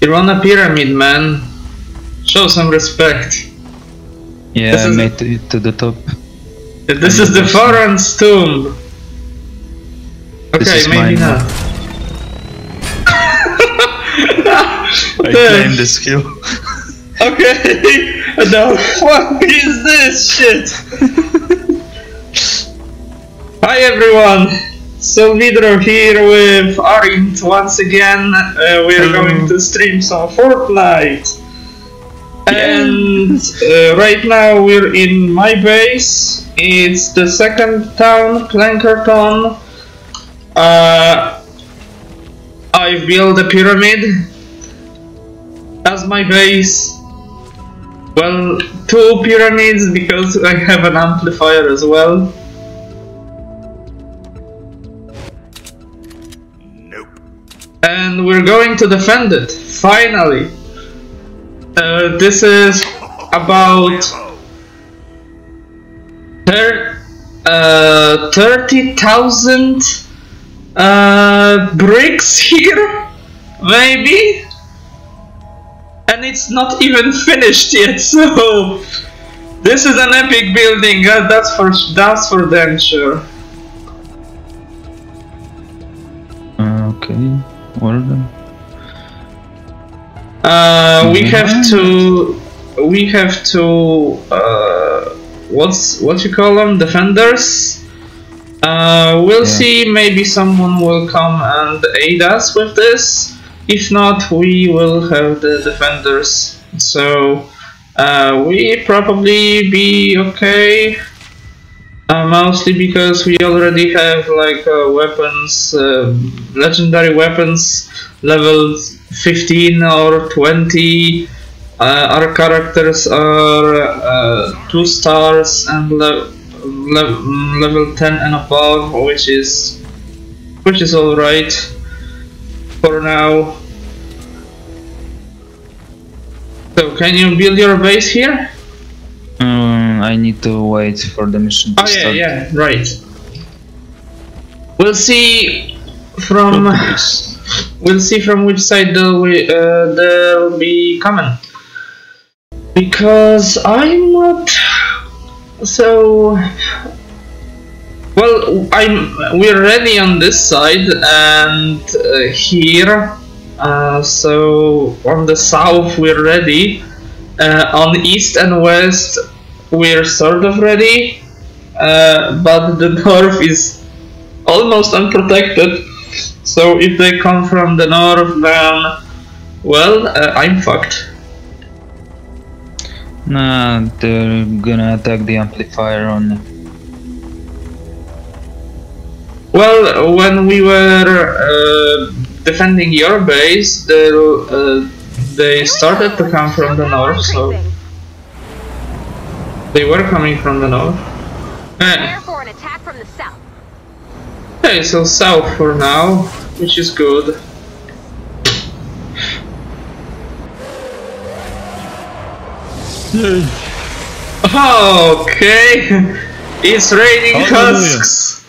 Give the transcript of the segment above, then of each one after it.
You're on a pyramid, man. Show some respect. Yeah, I made it to the top. This is the Fortnite's tomb. Okay, maybe not. I claim this kill. Okay, the fuck is this shit? Hi everyone, Solvidro here with Arint once again. We're going to stream some Fortnite. And right now we're in my base. It's the second town, Plankerton. I built a pyramid as my base. Well, 2 pyramids because I have an amplifier as well. Nope. And we're going to defend it, finally. This is about 30,000 bricks here, maybe? And it's not even finished yet, so this is an epic building, that's for damn sure. Okay, well then. We have to what you call them, defenders. We'll see, maybe someone will come and aid us with this. If not, we will have the defenders. So we probably be okay. Mostly because we already have like weapons, legendary weapons, level 15 or 20. Our characters are 2 stars and level 10 and above, which is alright for now. So can you build your base here? I need to wait for the mission to start. Yeah, right. We'll see from which side they'll be coming. Because I'm not so well. We're ready on this side and here. So on the south we're ready. On east and west we're sort of ready, but the north is almost unprotected. So if they come from the north, then well, I'm fucked. Nah, they're gonna attack the amplifier only. Well, when we were defending your base, they started to come from the north, so they were coming from the north. Prepare for an attack from the south. Okay, so south for now, which is good. Okay, it's raining husks.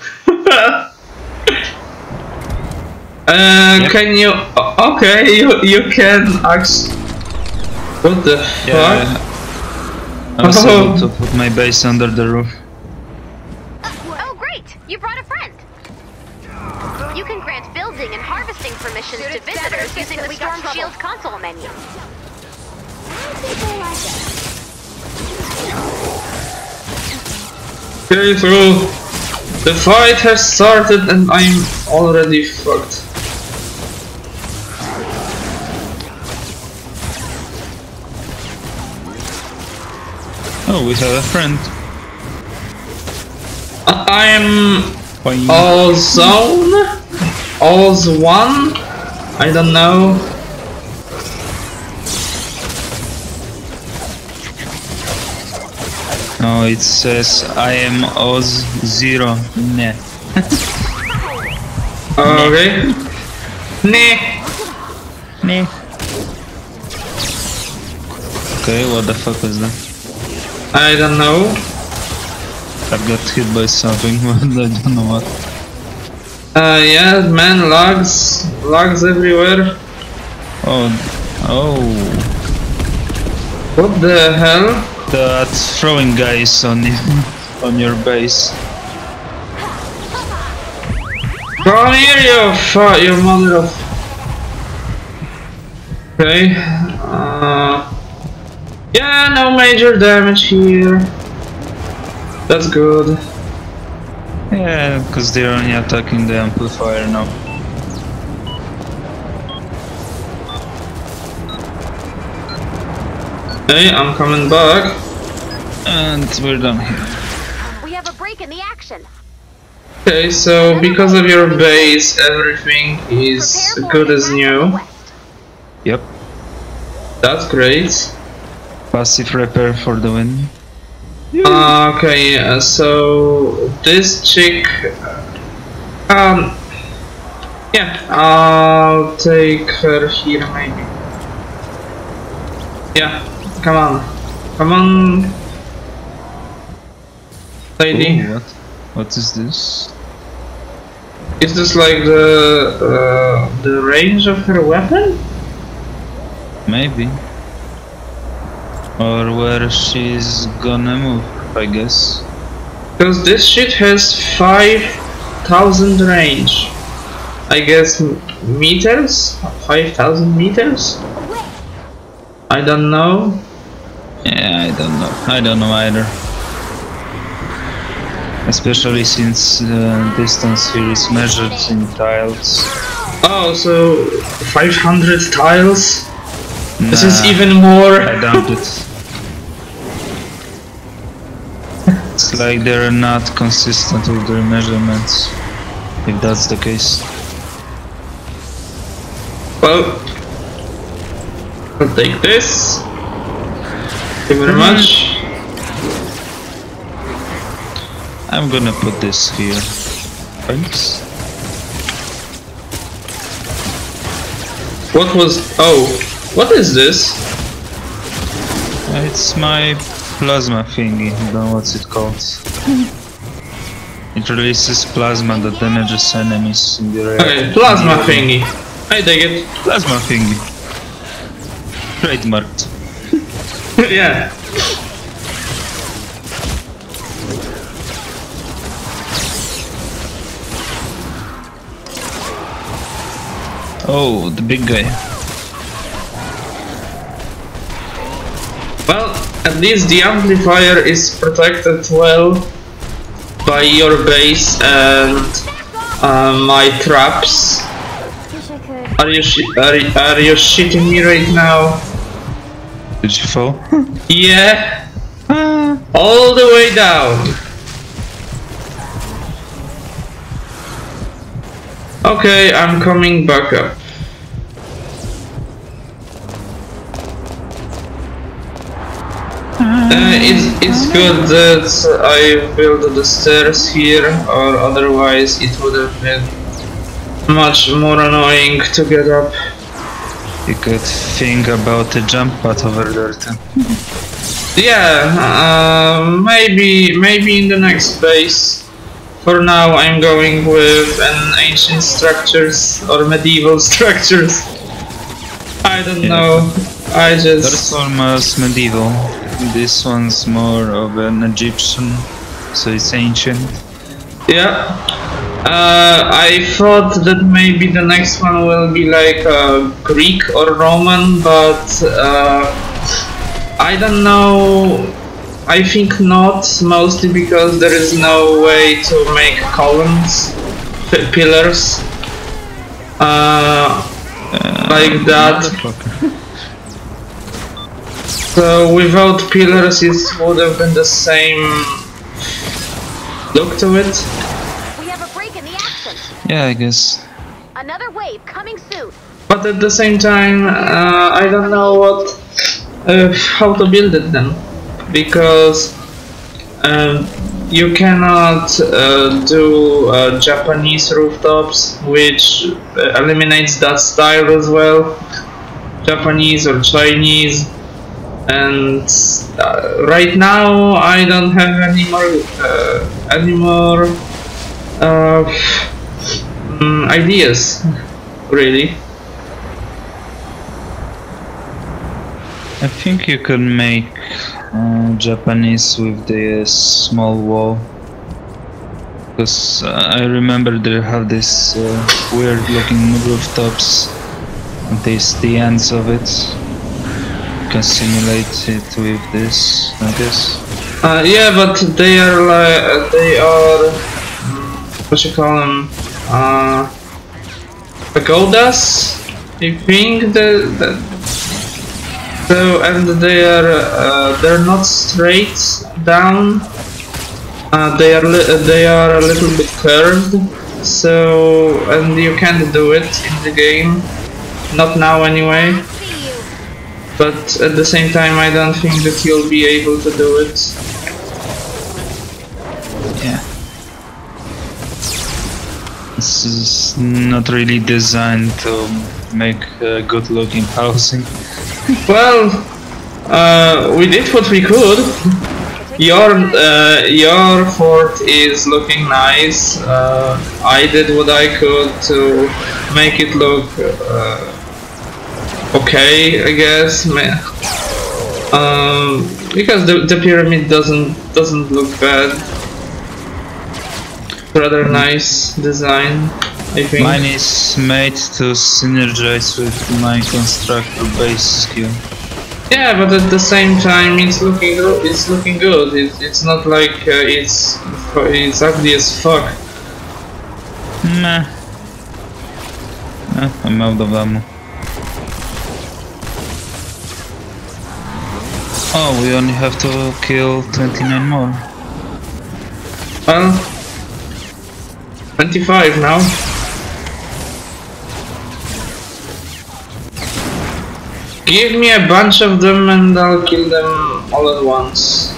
Can you? Okay, you can actually. What the fuck? I was able to put my base under the roof. Oh great! You brought a friend! You can grant building and harvesting permissions to visitors using the Storm Shield console menu. Okay, so the fight has started and I'm already fucked. Oh, we have a friend. I'm all zone, all one. I don't know. No, it says I am Oz 0. Nah. Okay. Nah. Nah. Okay, what the fuck was that? I don't know. I got hit by something, but I don't know what. Yeah, man, lags everywhere. Oh, Oh, What the hell? that throwing guy is on you, on your base. Come here, you mother of... Okay. Yeah, no major damage here. That's good. Yeah, because they're only attacking the amplifier now. Okay, I'm coming back. And we're done here. We have a break in the action. Okay, so because of your base, everything is good as new. Yep. That's great. Passive repair for the win. Okay, so this chick, yeah, I'll take her here maybe. Yeah, come on, lady. Ooh, what is this? Is this like the range of her weapon? Maybe. Or where she's gonna move, I guess. Because this shit has 5,000 range. I guess meters? 5,000 meters? I don't know. Yeah, I don't know either. Especially since the distance here is measured in tiles. Oh, so 500 tiles? This is Nah, even more. I doubt it. It's like they're not consistent with their measurements, if that's the case. Well, I'll take this. Thank you very much. I'm gonna put this here. Thanks. What was... oh, what is this? It's my plasma thingy, I don't know what's it called. It releases plasma that damages enemies in the area. Okay, plasma thingy. I take it. Plasma thingy. Trademarked. Yeah. Oh, the big guy. Well, at least the amplifier is protected well by your base and my traps. Are you shitting me right now? Did you fall? Yeah. All the way down. Okay, I'm coming back up. It's good that I built the stairs here, or otherwise it would have been much more annoying to get up. You could think about the jump pad over there too. Yeah, maybe in the next phase. For now, I'm going with an ancient structures or medieval structures. I don't know. I just. First one was medieval. This one's more of an Egyptian, so it's ancient. Yeah. I thought that maybe the next one will be like Greek or Roman, but I don't know. I think not, mostly because there is no way to make columns, pillars, like that. So without pillars it would have been the same look to it. We have a break in the action. Yeah, I guess. Another wave coming soon. But at the same time, I don't know how to build it then, because you cannot do Japanese rooftops, which eliminates that style as well, Japanese or Chinese, and right now I don't have any more ideas, really. I think you can make Japanese with the small wall. Because I remember they have this weird looking rooftops and this the ends of it. You can simulate it with this, I guess. Yeah, but they are like what you call them? Pagodas, I think. So and they're not straight down. They are a little bit curved. So and you can't do it in the game. Not now anyway. But at the same time, I don't think that you'll be able to do it. Yeah. This is not really designed to make good looking housing. Well, we did what we could. Your fort is looking nice. I did what I could to make it look okay, I guess. Because the pyramid doesn't look bad. Rather nice design, I think. Mine is made to synergize with my constructor base skill. Yeah, but at the same time, it's looking good. It's not like it's ugly as fuck. Nah. I'm out of ammo. Oh, we only have to kill 29 more. Well, 25 now. Give me a bunch of them and I'll kill them all at once.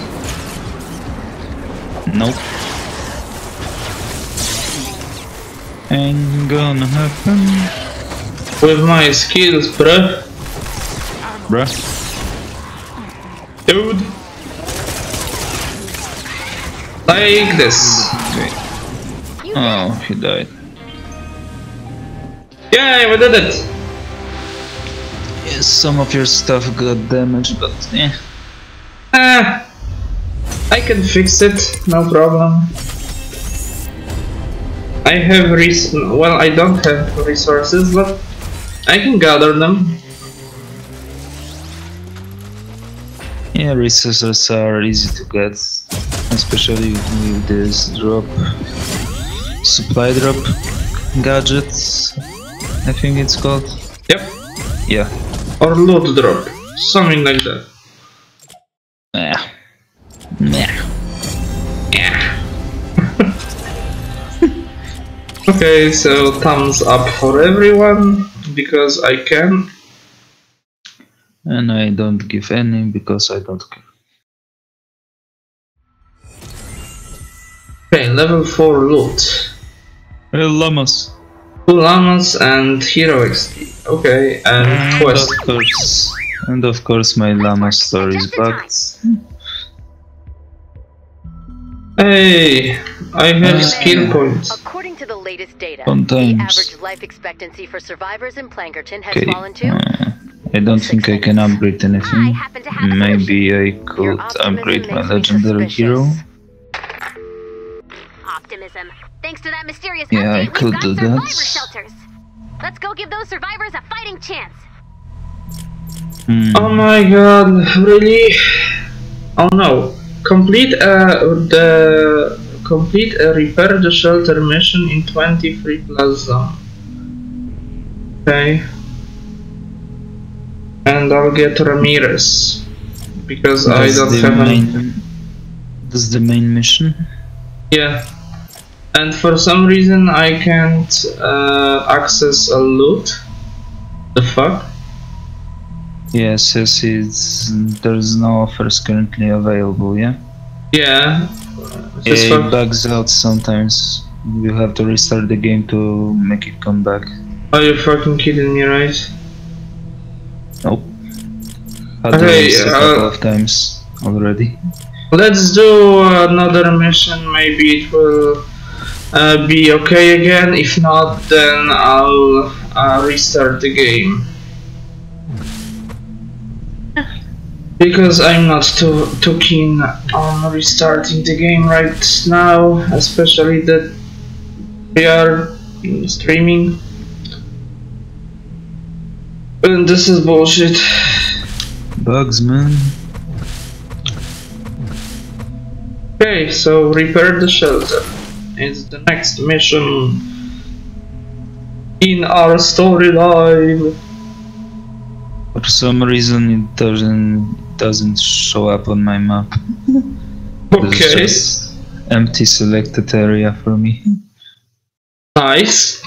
Nope. Ain't gonna happen. With my skills, bruh. Dude. Like this. Oh, he died. Yay, we did it! Yes, some of your stuff got damaged, but eh. I can fix it, no problem. I have well, I don't have resources, but I can gather them. Yeah, resources are easy to get, especially with this drop, supply drop gadgets, I think it's called. Yep. Yeah. Or loot drop, something like that. Yeah. Yeah. Okay, so thumbs up for everyone, because I can. And I don't give any because I don't care. Okay, level 4 loot. Llamas. 2 llamas and hero XP. Okay, and quest. Of course my llama story is bugged. Hey, I have skill points. According to the latest data, Sometimes. the average life expectancy for survivors in Plankerton has Okay. fallen to I don't think I can upgrade I anything. happen to have a Maybe I Your could optimism upgrade my makes me legendary suspicious. hero. Optimism. Thanks to that mysterious Yeah, I update, could we've do got that. survivor shelters. Let's go give those survivors a fighting chance. Oh my god, really? Oh no. Complete repair the shelter mission in 23 plus zone. Okay. And I'll get Ramirez. Because I don't have any. That's the main mission. Yeah. And for some reason I can't access a loot. The fuck? Yes, there's no offers currently available, yeah? Yeah. It bugs out sometimes. You have to restart the game to make it come back. Are you fucking kidding me, right? Nope. Had to Okay, restart a couple of times already. Let's do another mission, maybe it will be okay again. If not, then I'll restart the game. because I'm not too keen on restarting the game right now, especially that we are streaming. And this is bullshit. Bugs, man. Okay, so repair the shelter. It's the next mission in our storyline. For some reason it doesn't show up on my map. It's Okay. just empty selected area for me. Nice.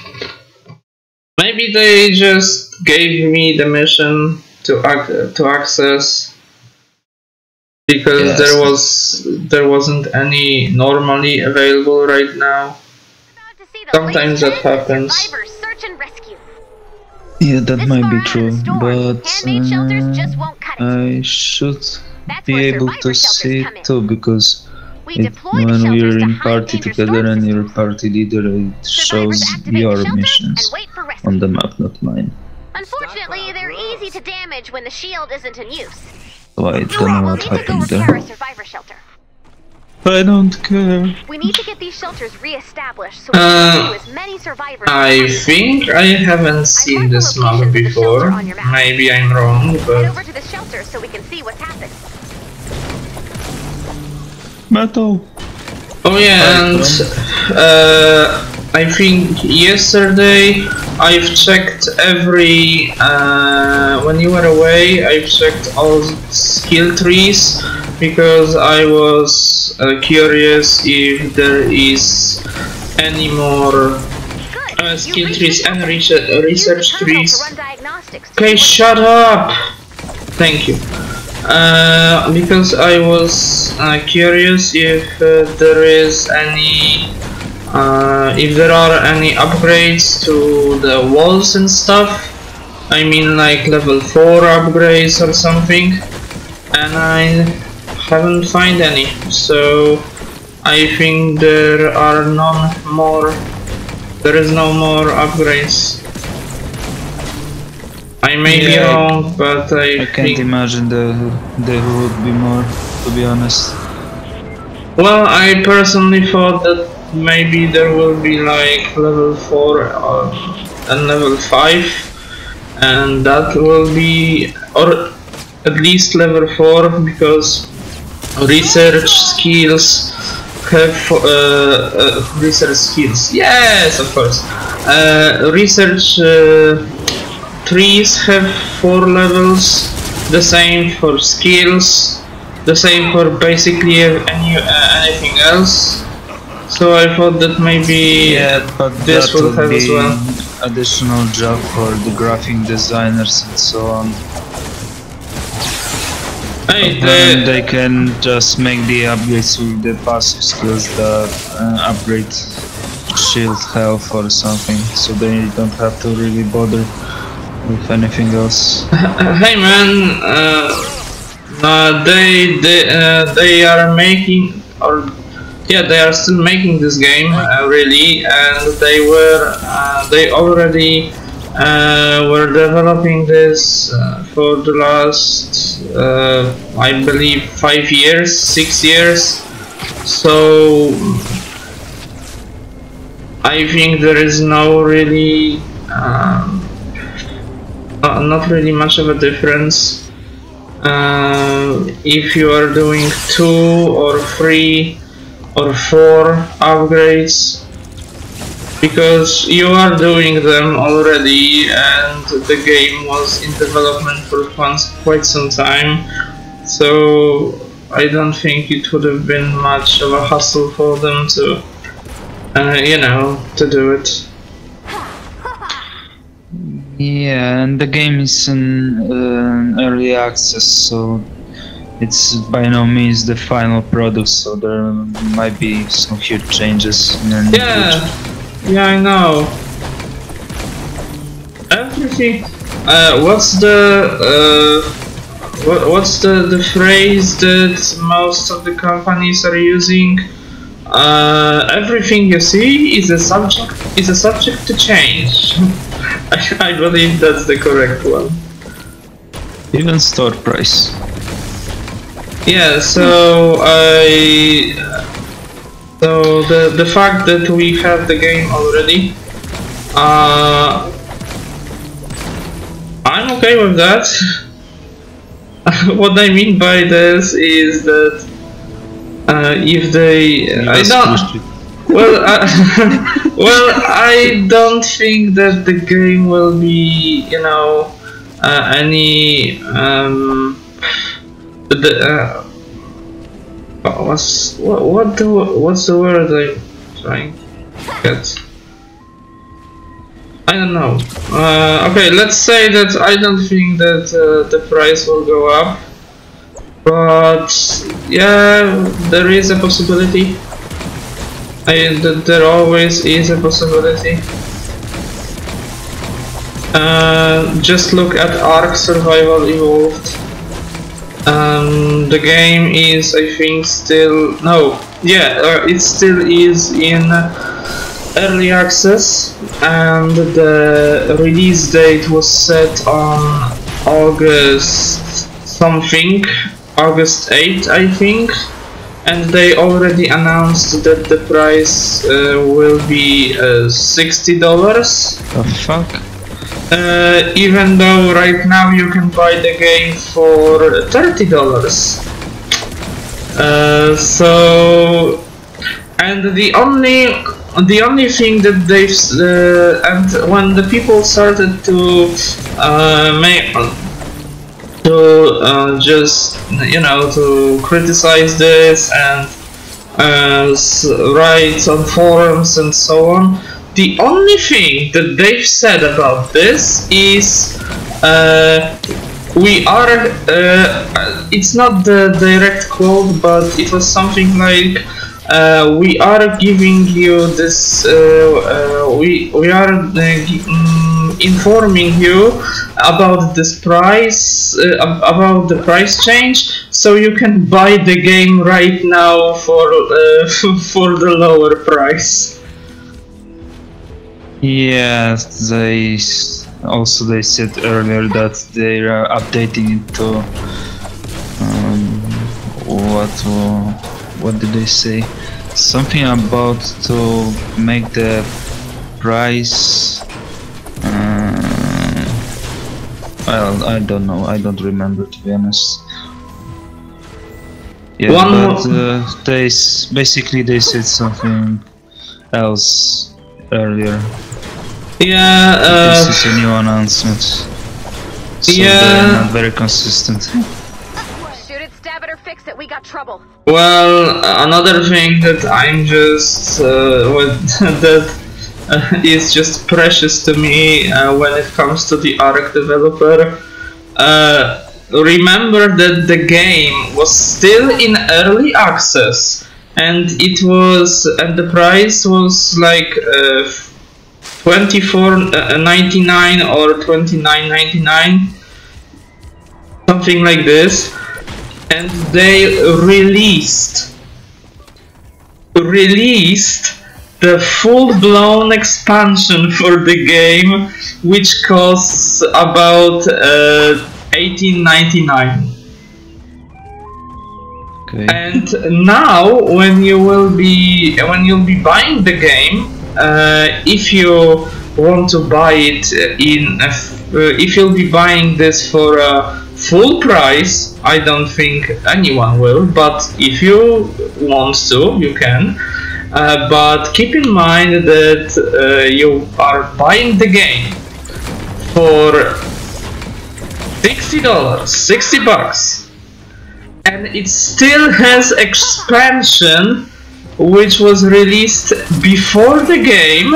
Maybe they just gave me the mission to access because Yes. there wasn't any normally available right now. About to see the Sometimes that latest trends in happens. Survivor search and rescue. Yeah, that This might far be out of true, the storm, but handmade shelters just won't cut it. I should That's be where able survivor to shelters see come in. it too, because We it, deploy the when shelters we're to in hide party major together storm and you're systems. party leader, it shows Survivors activate your the shelters missions and wait for rescue. on the map, not mine. Unfortunately, they're easy to damage when the shield isn't in use. So I don't know We'll what need to go happened repair there. a survivor shelter. I don't care. We need to get these shelters re-established so we can rescue as many survivors as I possible. think I haven't seen this map before. Maybe I'm wrong, Head but over to the shelter so we can see what's happened. Metal. oh yeah, and I think yesterday I've checked every when you were away. I've checked all skill trees because I was curious if there is any more Good. skill You trees and Use the research terminal trees. to run diagnostics to Okay, see shut up! Thank you. Because I was curious if there is any, if there are any upgrades to the walls and stuff. I mean, like level 4 upgrades or something, and I haven't found any. So I think there are none more. There is no more upgrades. I may be Yeah, wrong, but I I can't think. imagine there would be more, to be honest. Well, I personally thought that maybe there will be like level 4 and level 5, and that will be, or at least level 4, because research skills have research skills. Yes, of course. Research trees have 4 levels. The same for skills. The same for basically anything else. So I thought that maybe But this that will would have as be well. additional job for the graphic designers and so on. Hey, And they can just make the upgrades with the passive skills that upgrade shield health or something, so they don't have to really bother with anything else. hey man, they are making, or yeah, they are still making this game really, and they already were developing this for the last I believe 5 years, 6 years. So I think there is no really not really much of a difference if you are doing 2 or 3 or 4 upgrades, because you are doing them already and the game was in development for quite some time, so I don't think it would have been much of a hassle for them to you know, to do it. Yeah, and the game is in early access, so it's by no means the final product, so there might be some huge changes in the near future. Yeah, I know. Everything. What's the phrase that most of the companies are using? Everything you see is a subject to change. I believe that's the correct one. Even store price. Yeah, so so the fact that we have the game already, I'm okay with that. What I mean by this is that if they, I don't, well, well, I don't think that the game will be, you know, any what's the word I'm trying to get? I don't know. Okay, let's say that I don't think that the price will go up, but yeah, there is a possibility. There always is a possibility. Just look at Ark Survival Evolved. The game is, I think, still it still is in early access, and the release date was set on August something, August 8th, I think, and they already announced that the price will be $60. The fuck? Even though right now you can buy the game for $30. So, and the only thing that they've and when the people started to just, you know, to criticize this and write on forums and so on, the only thing that they've said about this is we are, it's not the direct quote, but it was something like, we are giving you this, we are informing you about this price, about the price change, so you can buy the game right now for for the lower price. Yeah, they said earlier that they are updating it to what did they say? Something about to make the price. Well, I don't know. I don't remember, to be honest. Yeah, but they said something else earlier. Yeah, this is a new announcement. So yeah, they're not very consistent. Shoot it, stab it, or fix it. We got trouble. Well, another thing that I'm just that is just precious to me when it comes to the Ark developer. Remember that the game was still in early access, and the price was like $24.99 or $29.99, something like this, and they released the full-blown expansion for the game, which costs about $18.99. Okay. And now, when you'll be buying the game, if you want to buy it if you'll be buying this for a full price, I don't think anyone will, but if you want to, you can. But keep in mind that you are buying the game for $60, and it still has expansion which was released before the game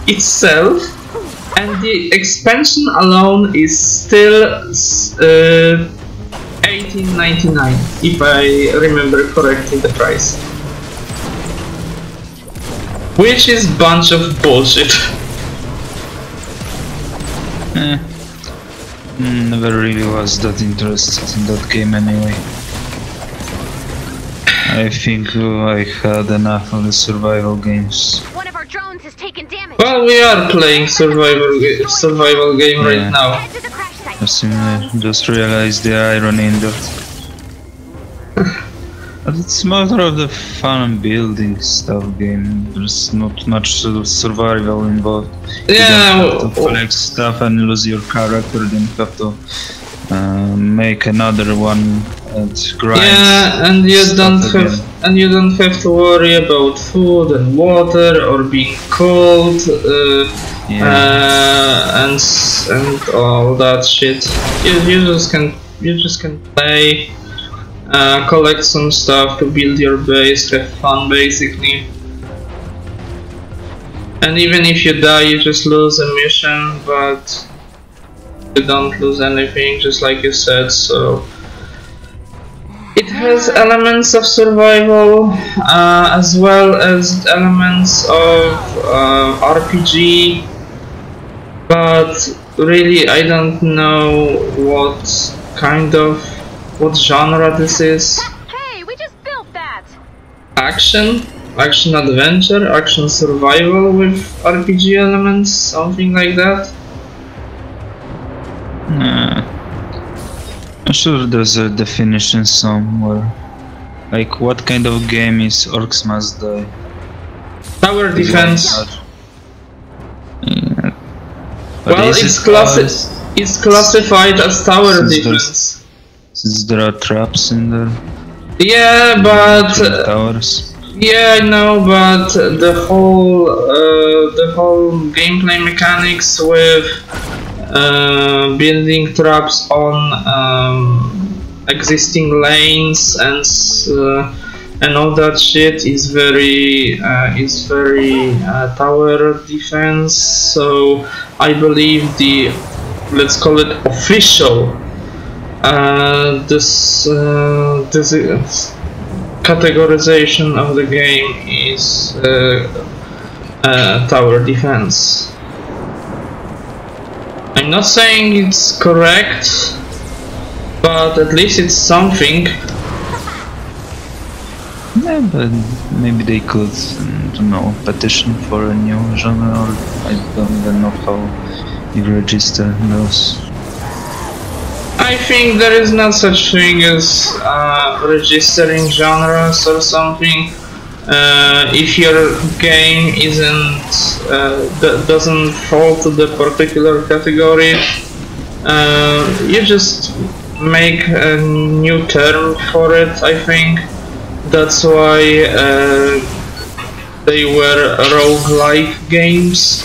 itself, and the expansion alone is still $18.99, if I remember correctly the price. Which is bunch of bullshit. Never really was that interested in that game anyway. I think I had enough of the survival games. One of our drones has taken damage. Well, we are playing survival game right now. Head to the crash site. I just realized the irony in that. But it's more of the fun building stuff game. There's not much sort of survival involved. Yeah, you don't have to collect stuff and lose your character, then you have to make another one and grind. Yeah, and you don't have to worry about food and water or being cold, and all that shit. You just can play, collect some stuff to build your base, have fun basically. And even if you die, you just lose a mission, but you don't lose anything, just like you said. So it has elements of survival, as well as elements of RPG, but really I don't know what genre this is. Hey, we just built that! Action adventure, action survival with RPG elements, something like that. I'm sure there's a definition somewhere. Like, what kind of game is Orcs Must Die? Tower defense. Yeah. Well, it's classified as tower defense. Since there are traps in there. Yeah, but towers. yeah, I know, but the whole gameplay mechanics with building traps on existing lanes and all that shit is very tower defense. So I believe the, let's call it official, this categorization of the game is tower defense. I'm not saying it's correct, but at least it's something. Yeah, but maybe they could, I don't know, petition for a new genre, or I don't even know how you register those. I think there is not such thing as registering genres or something. If your game doesn't fall to the particular category, you just make a new term for it. I think that's why they were roguelike games.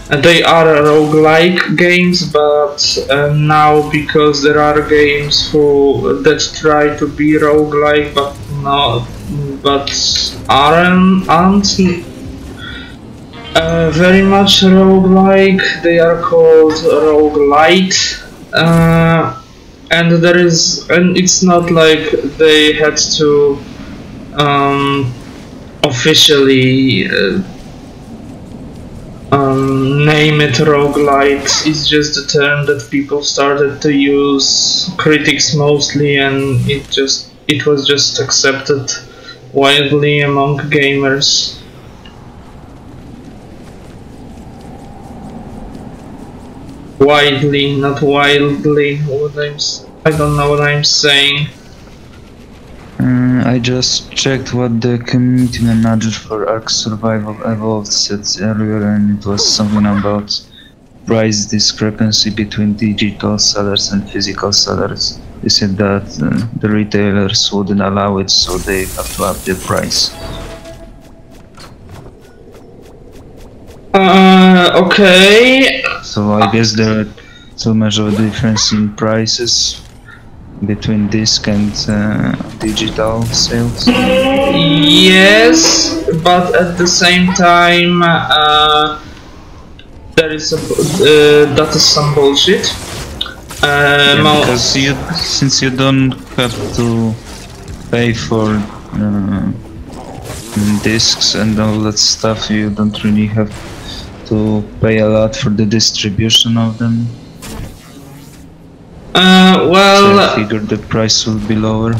They are roguelike games, but now, because there are games that try to be roguelike but aren't very much roguelike, they are called roguelite, and it's not like they had to officially name it roguelite. It's just a term that people started to use, critics mostly, and it was just accepted widely among gamers. Widely, not wildly. I don't know what I'm saying. I just checked what the community manager for Ark Survival Evolved said earlier, and it was something about price discrepancy between digital sellers and physical sellers. They said that the retailers wouldn't allow it, so they have to up the price. Okay. So I guess there are too much of a difference in prices between disc and digital sales. Yes, but at the same time, that is some bullshit. Because since you don't have to pay for discs and all that stuff, you don't really have to pay a lot for the distribution of them. Well, so I figured the price will be lower.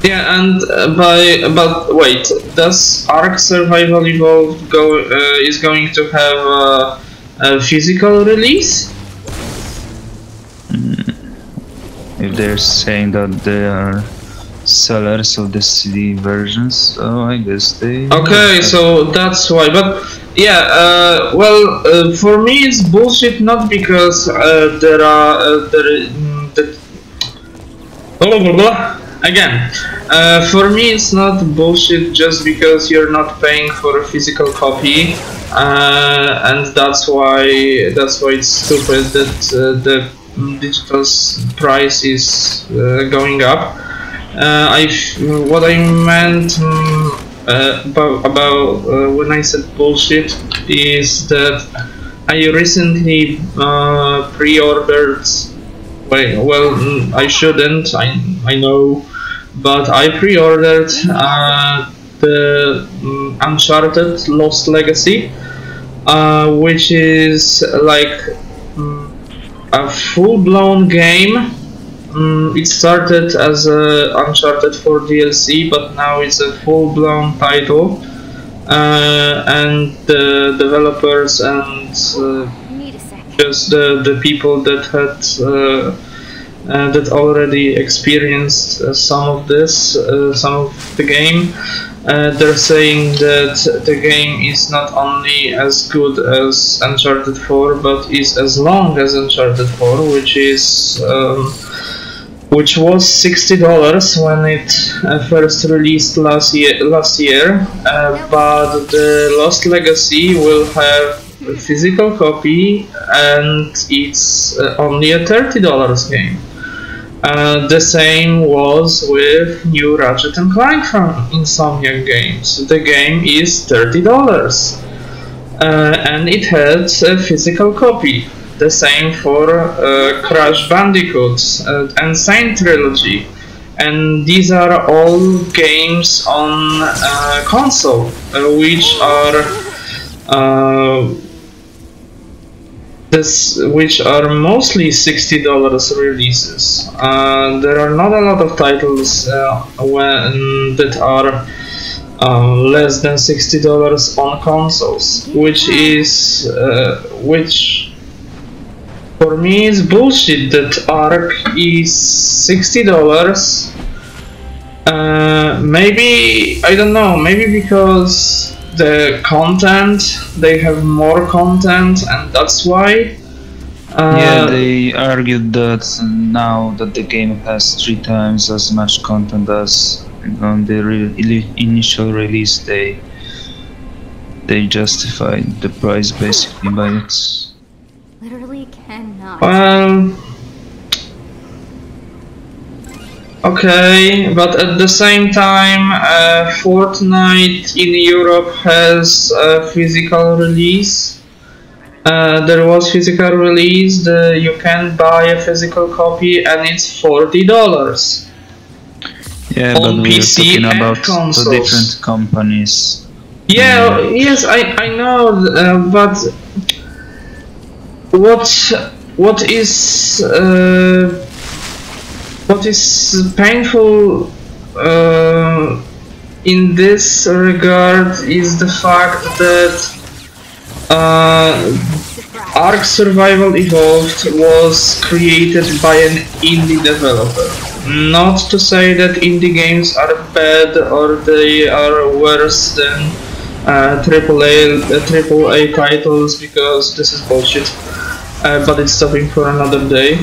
Yeah, and but wait, does Ark Survival Evolved is going to have a physical release? If they're saying that they are sellers of the CD versions, so I guess they. Okay, so that's why. But yeah, well, for me it's bullshit. Not because there are blah, blah, blah. Again, for me it's not bullshit just because you're not paying for a physical copy, and that's why it's stupid that the digital price is going up. What I meant about when I said bullshit is that I recently pre-ordered. Well, I shouldn't. I know, but I pre-ordered the Uncharted Lost Legacy, which is like a full-blown game. It started as a Uncharted 4 DLC, but now it's a full-blown title, and the developers and just the people that had that already experienced some of this, some of the game. They're saying that the game is not only as good as Uncharted 4, but is as long as Uncharted 4, which was $60 when it first released last year. But the Lost Legacy will have a physical copy, and it's only a $30 game. The same was with new Ratchet & Clank from Insomniac Games. The game is $30, and it had a physical copy. The same for Crash Bandicoot and Insane Trilogy, and these are all games on console, which are mostly $60 releases. There are not a lot of titles that are less than $60 on consoles, which for me is bullshit. That Ark is $60. Maybe, I don't know, maybe because the content, they have more content, and that's why. Yeah, they argued that now that the game has 3 times as much content as on the initial release, they justified the price basically by it. Literally cannot. Okay, but at the same time, Fortnite in Europe has a physical release. There was physical release. You can buy a physical copy, and it's $40. Yeah, on but we were PC talking and about consoles. the different companies. Yeah, yes, I know, but what is painful in this regard is the fact that Ark Survival Evolved was created by an indie developer. Not to say that indie games are bad or they are worse than AAA titles, because this is bullshit. But it's topic for another day.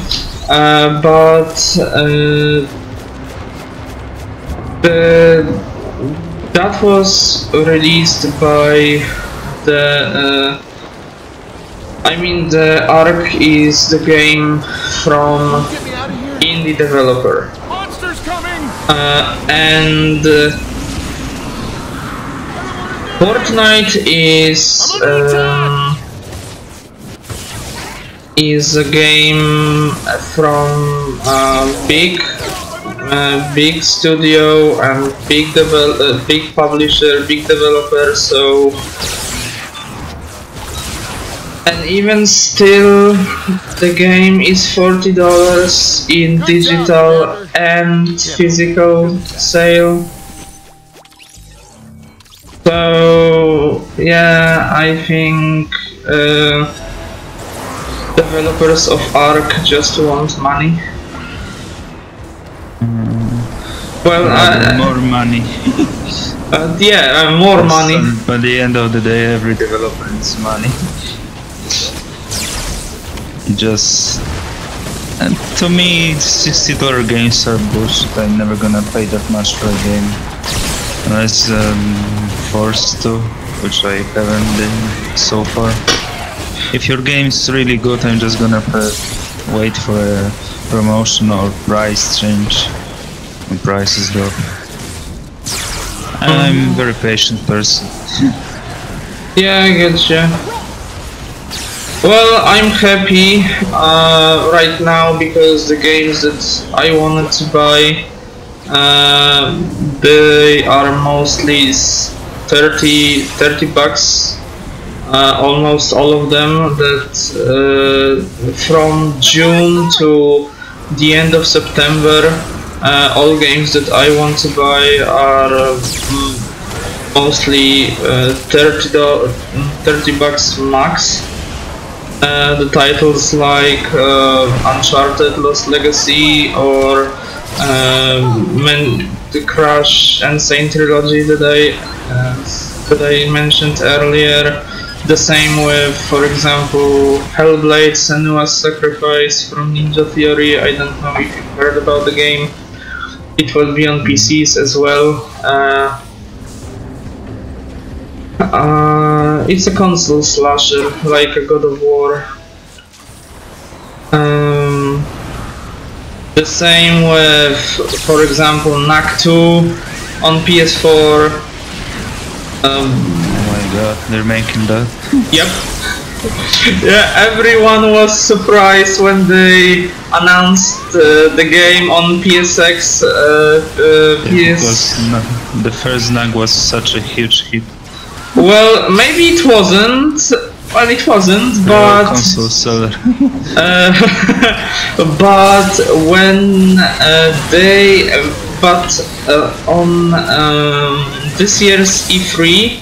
That was released by the the Ark is the game from indie developer. Monsters coming! And Fortnite is a game from big studio and big publisher, big developer. So, and even still, the game is $40 in digital and physical sale. So yeah, I think developers of Ark just want money. Well, more money. yeah, more money. But at the end of the day, every developer needs money. Just to me, $60 games are bullshit. I'm never gonna pay that much for a game unless forced to, which I haven't been so far. If your game is really good, I'm just gonna wait for a promotion or price change when prices drop. I'm a very patient person. Yeah, I get you. Well, I'm happy right now because the games that I wanted to buy, they are mostly 30 bucks. Almost all of them. That from June to the end of September, all games that I want to buy are mostly 30 bucks max. The titles like Uncharted Lost Legacy or the Crash and Saint Trilogy that I mentioned earlier. The same with, for example, Hellblade: Senua's Sacrifice from Ninja Theory. I don't know if you've heard about the game. It will be on PCs as well. It's a console slasher, like a God of War. The same with, for example, Knack 2 on PS4. Oh my god, they're making that? Yep. Yeah, everyone was surprised when they announced the game on PSX. Because the first Knack was such a huge hit. Well, maybe it wasn't. Well, it wasn't, but console seller. but when on this year's E3,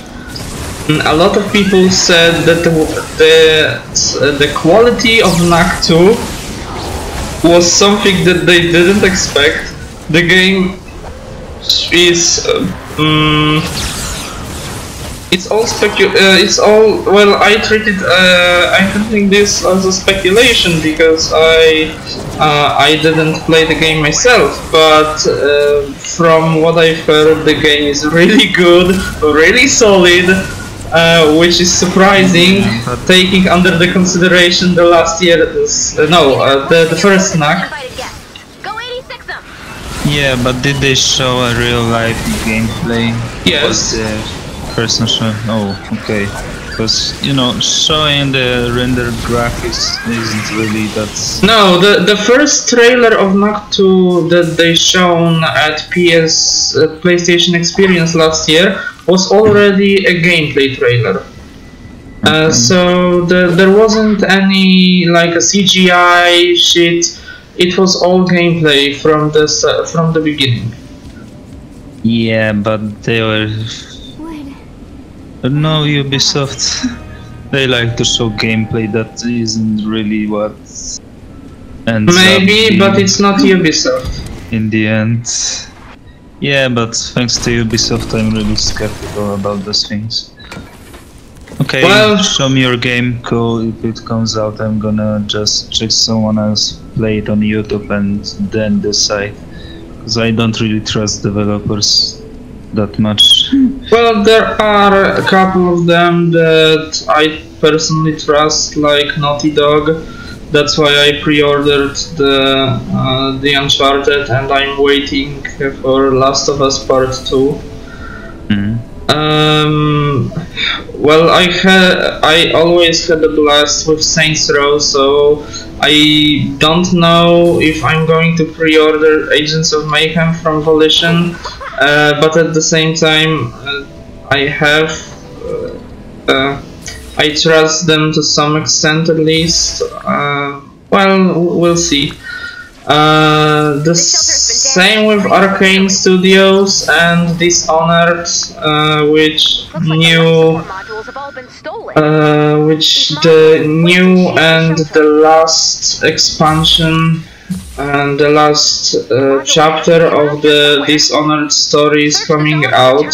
a lot of people said that the quality of Knack 2 was something that they didn't expect. The game is it's all well. I'm treating this as a speculation because I didn't play the game myself, but from what I've heard, the game is really good, really solid, which is surprising, taking under the consideration the last year. The first Knack. Yeah, but did they show a real life gameplay? Yes. Person show? Oh, okay. Because, you know, showing the rendered graphics isn't really that... No, the first trailer of Knack 2 that they shown at PlayStation Experience last year was already a gameplay trailer. So there wasn't any like a CGI shit. It was all gameplay from the beginning. Yeah, but they were... No, Ubisoft, they like to show gameplay that isn't really what ends Maybe, but it's not Ubisoft. In the end. Yeah, but thanks to Ubisoft, I'm really skeptical about those things. Okay, well, show me your game, cool. If it comes out, I'm gonna just check someone else play it on YouTube and then decide. Because I don't really trust developers that much. Well, there are a couple of them that I personally trust, like Naughty Dog. That's why I pre-ordered the Uncharted, and I'm waiting for Last of Us Part 2. Well, I always had a blast with Saints Row, so I don't know if I'm going to pre-order Agents of Mayhem from Volition. But at the same time, I trust them to some extent at least. Well, we'll see. The same with Arcane Studios and Dishonored, which the new and the last expansion and the last chapter of the Dishonored story is coming out,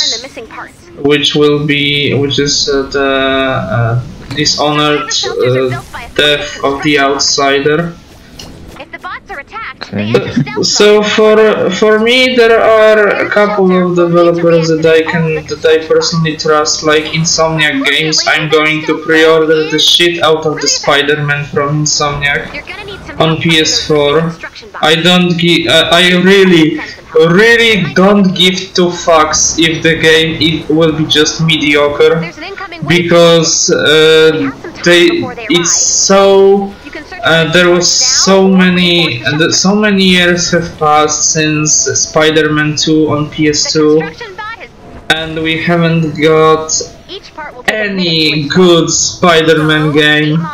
which is the Dishonored Death of the Outsider. So for me, there are a couple of developers that I personally trust, like Insomniac Games. I'm going to pre-order the shit out of the Spider-Man from Insomniac on PS4. I really don't give two fucks if the game will be just mediocre, because it's so. There was so many years have passed since Spider-Man 2 on PS2, and we haven't got any good Spider-Man game.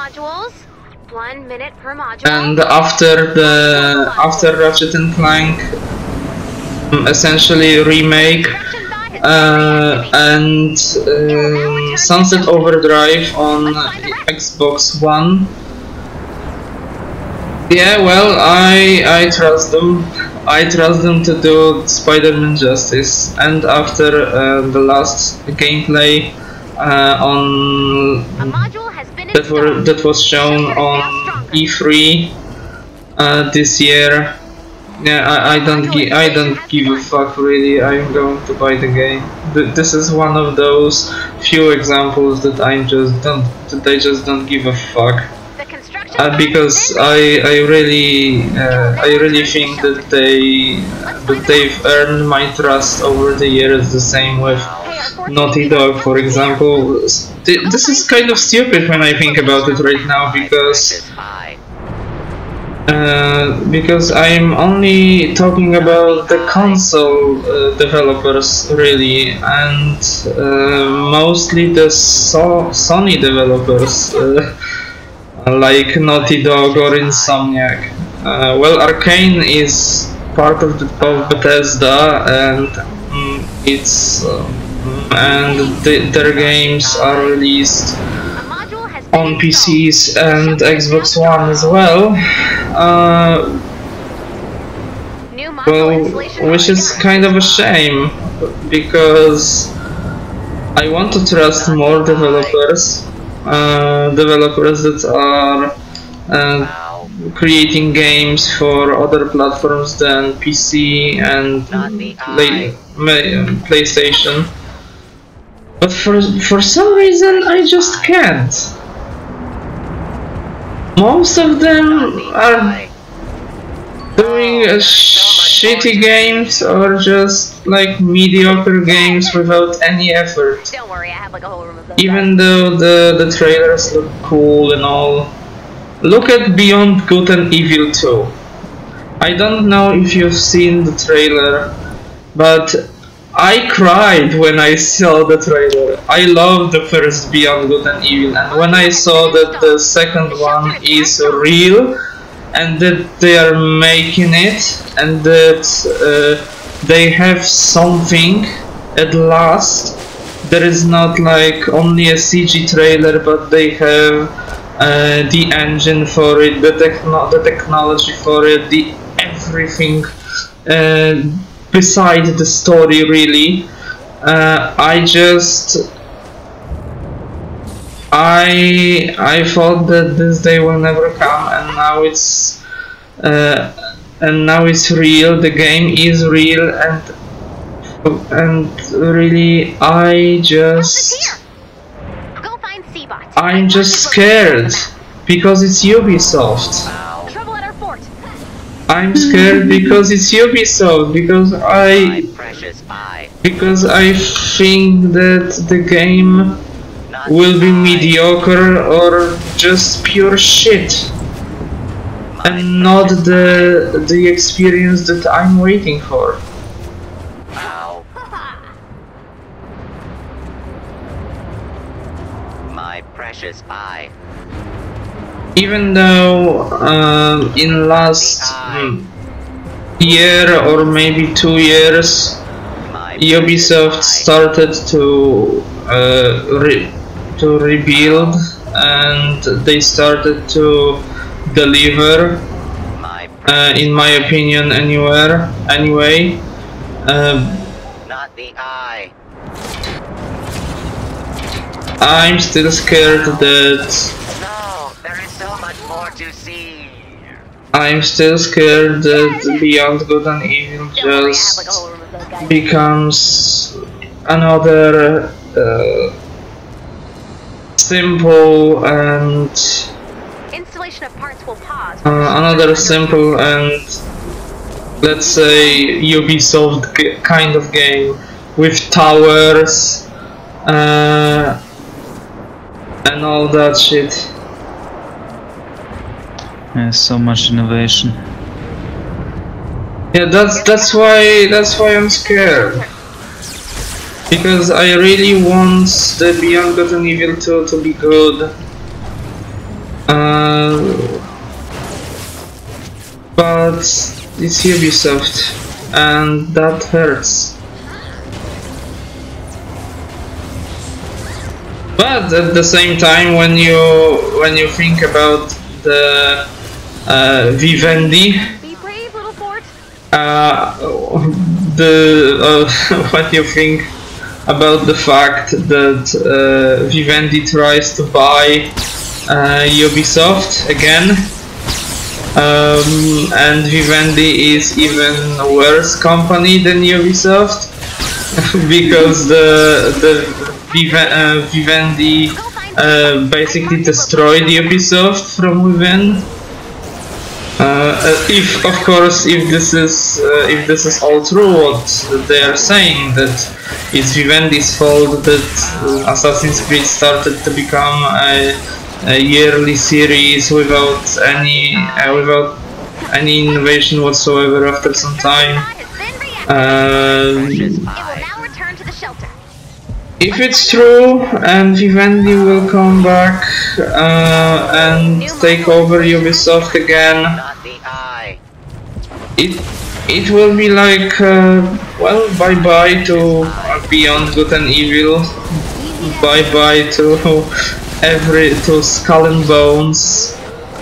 And after Ratchet and Clank essentially remake and Sunset Overdrive on Xbox One. Yeah, well, I trust them. I trust them to do Spider-Man justice. And after the last gameplay that was shown on E3 this year, yeah, I don't give a fuck really. I'm going to buy the game. This is one of those few examples that I just don't give a fuck. Because I really think that they've earned my trust over the years. The same with Naughty Dog, for example. This is kind of stupid when I think about it right now, because I'm only talking about the console developers really, and mostly the Sony developers. Like Naughty Dog or Insomniac. Well, Arcane is part of Bethesda, and their games are released on PCs and Xbox One as well. Well, which is kind of a shame, because I want to trust more developers. Developers that are creating games for other platforms than PC and PlayStation, but for some reason I just can't. Most of them are doing shitty games or just like mediocre games without any effort. Don't worry, I have like a whole room of those. Even though the trailers look cool and all. Look at Beyond Good and Evil 2. I don't know if you've seen the trailer, but I cried when I saw the trailer. I love the first Beyond Good and Evil, and when I saw that the second one is real, and that they are making it, and that they have something at last. There is not like only a CG trailer, but they have the engine for it, the technology for it, the everything beside the story really. I thought that this day will never come, and now it's real. The game is real, and really I'm just scared because it's Ubisoft. I'm scared because it's Ubisoft, because I think that the game will be mediocre or just pure shit, and not the experience that I'm waiting for. My precious eye. Even though in last year or maybe 2 years, Ubisoft started to rebuild, and they started to deliver in my opinion, anywhere. Anyway, Not the eye. I'm still scared that No, there is so much more to see. I'm still scared that Beyond Good and Evil Don't worry, I have like a just whole room of those guys. becomes another simple and Installation of parts will pause. another simple and, let's say, Ubisoft kind of game with towers and all that shit. Yeah, so much innovation. Yeah, that's why I'm scared. Because I really want the Beyond Good and Evil 2 to be good. But it's Ubisoft, and that hurts. But at the same time, when you think about the Vivendi, Be brave, little Fort. what you think about the fact that Vivendi tries to buy Ubisoft again, and Vivendi is even worse company than Ubisoft because the Vivendi basically destroyed Ubisoft from within. If, of course, if this is all true, what they are saying, that it's Vivendi's fault that Assassin's Creed started to become a yearly series without any innovation whatsoever after some time. It will now return to the shelter. If it's true and Vivendi will come back and take over Ubisoft again, Not the eye. it will be like well, bye bye to Beyond Good and Evil, bye bye to to Skull and Bones,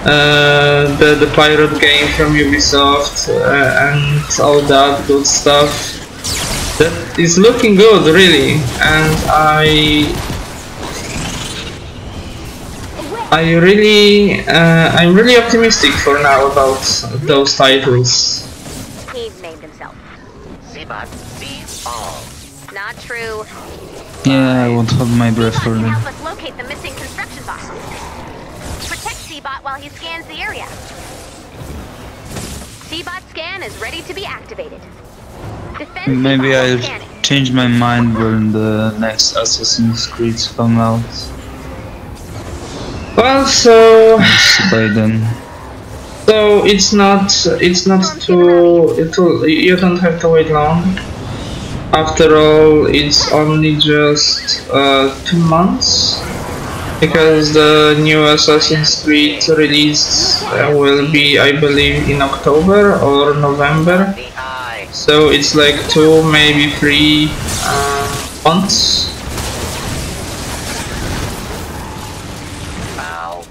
the pirate game from Ubisoft, and all that good stuff. That is looking good, really, and I'm really optimistic for now about those titles. He named himself. Seabot sees all. Not true. Yeah, I won't hold my breath for Seabot can them. help us locate the missing construction box. Protect Seabot while he scans the area. Seabot scan is ready to be activated. Defend Maybe Seabot while I'll scanning. change my mind when the next Assassin's Creed come out. Well, so By then. So it's not you don't have to wait long. After all, it's only just 2 months, because the new Assassin's Creed release will be, I believe, in October or November. The eye. So it's like 2, maybe 3 months. Bow.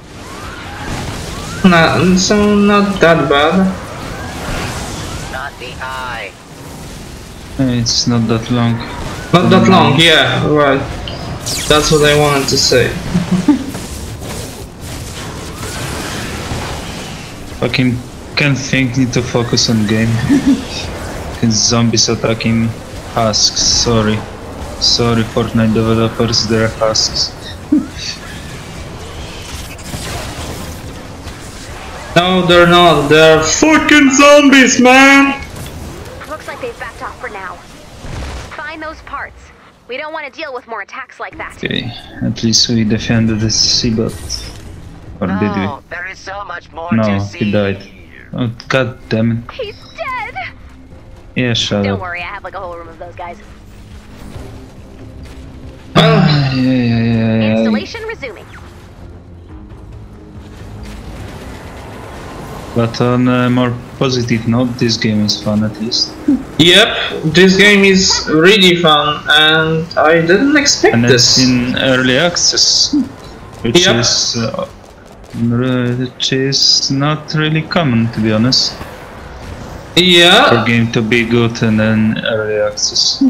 So not that bad. Not the eye. It's not that long. Not that long, yeah, right. That's what I wanted to say. Fucking can't think, need to focus on game. And zombies attacking husks, sorry. Sorry Fortnite developers, they're husks. No, they're not. They're fucking zombies, man! Looks like they've backed off for now. Find those parts. We don't want to deal with more attacks like that. Okay, at least we defended the Seabot. Or did No, there is so much more we? to No, see. he died. Oh, god damn it. He's dead! Yeah, shut Don't up. worry, I have like a whole room of those guys. Yeah. Installation resuming. But on a more positive note, this game is fun at least. Yep, this game is really fun, and I didn't expect And this. it's in early access, which Yep. is not really common, to be honest. Yeah. game to be good and then early access.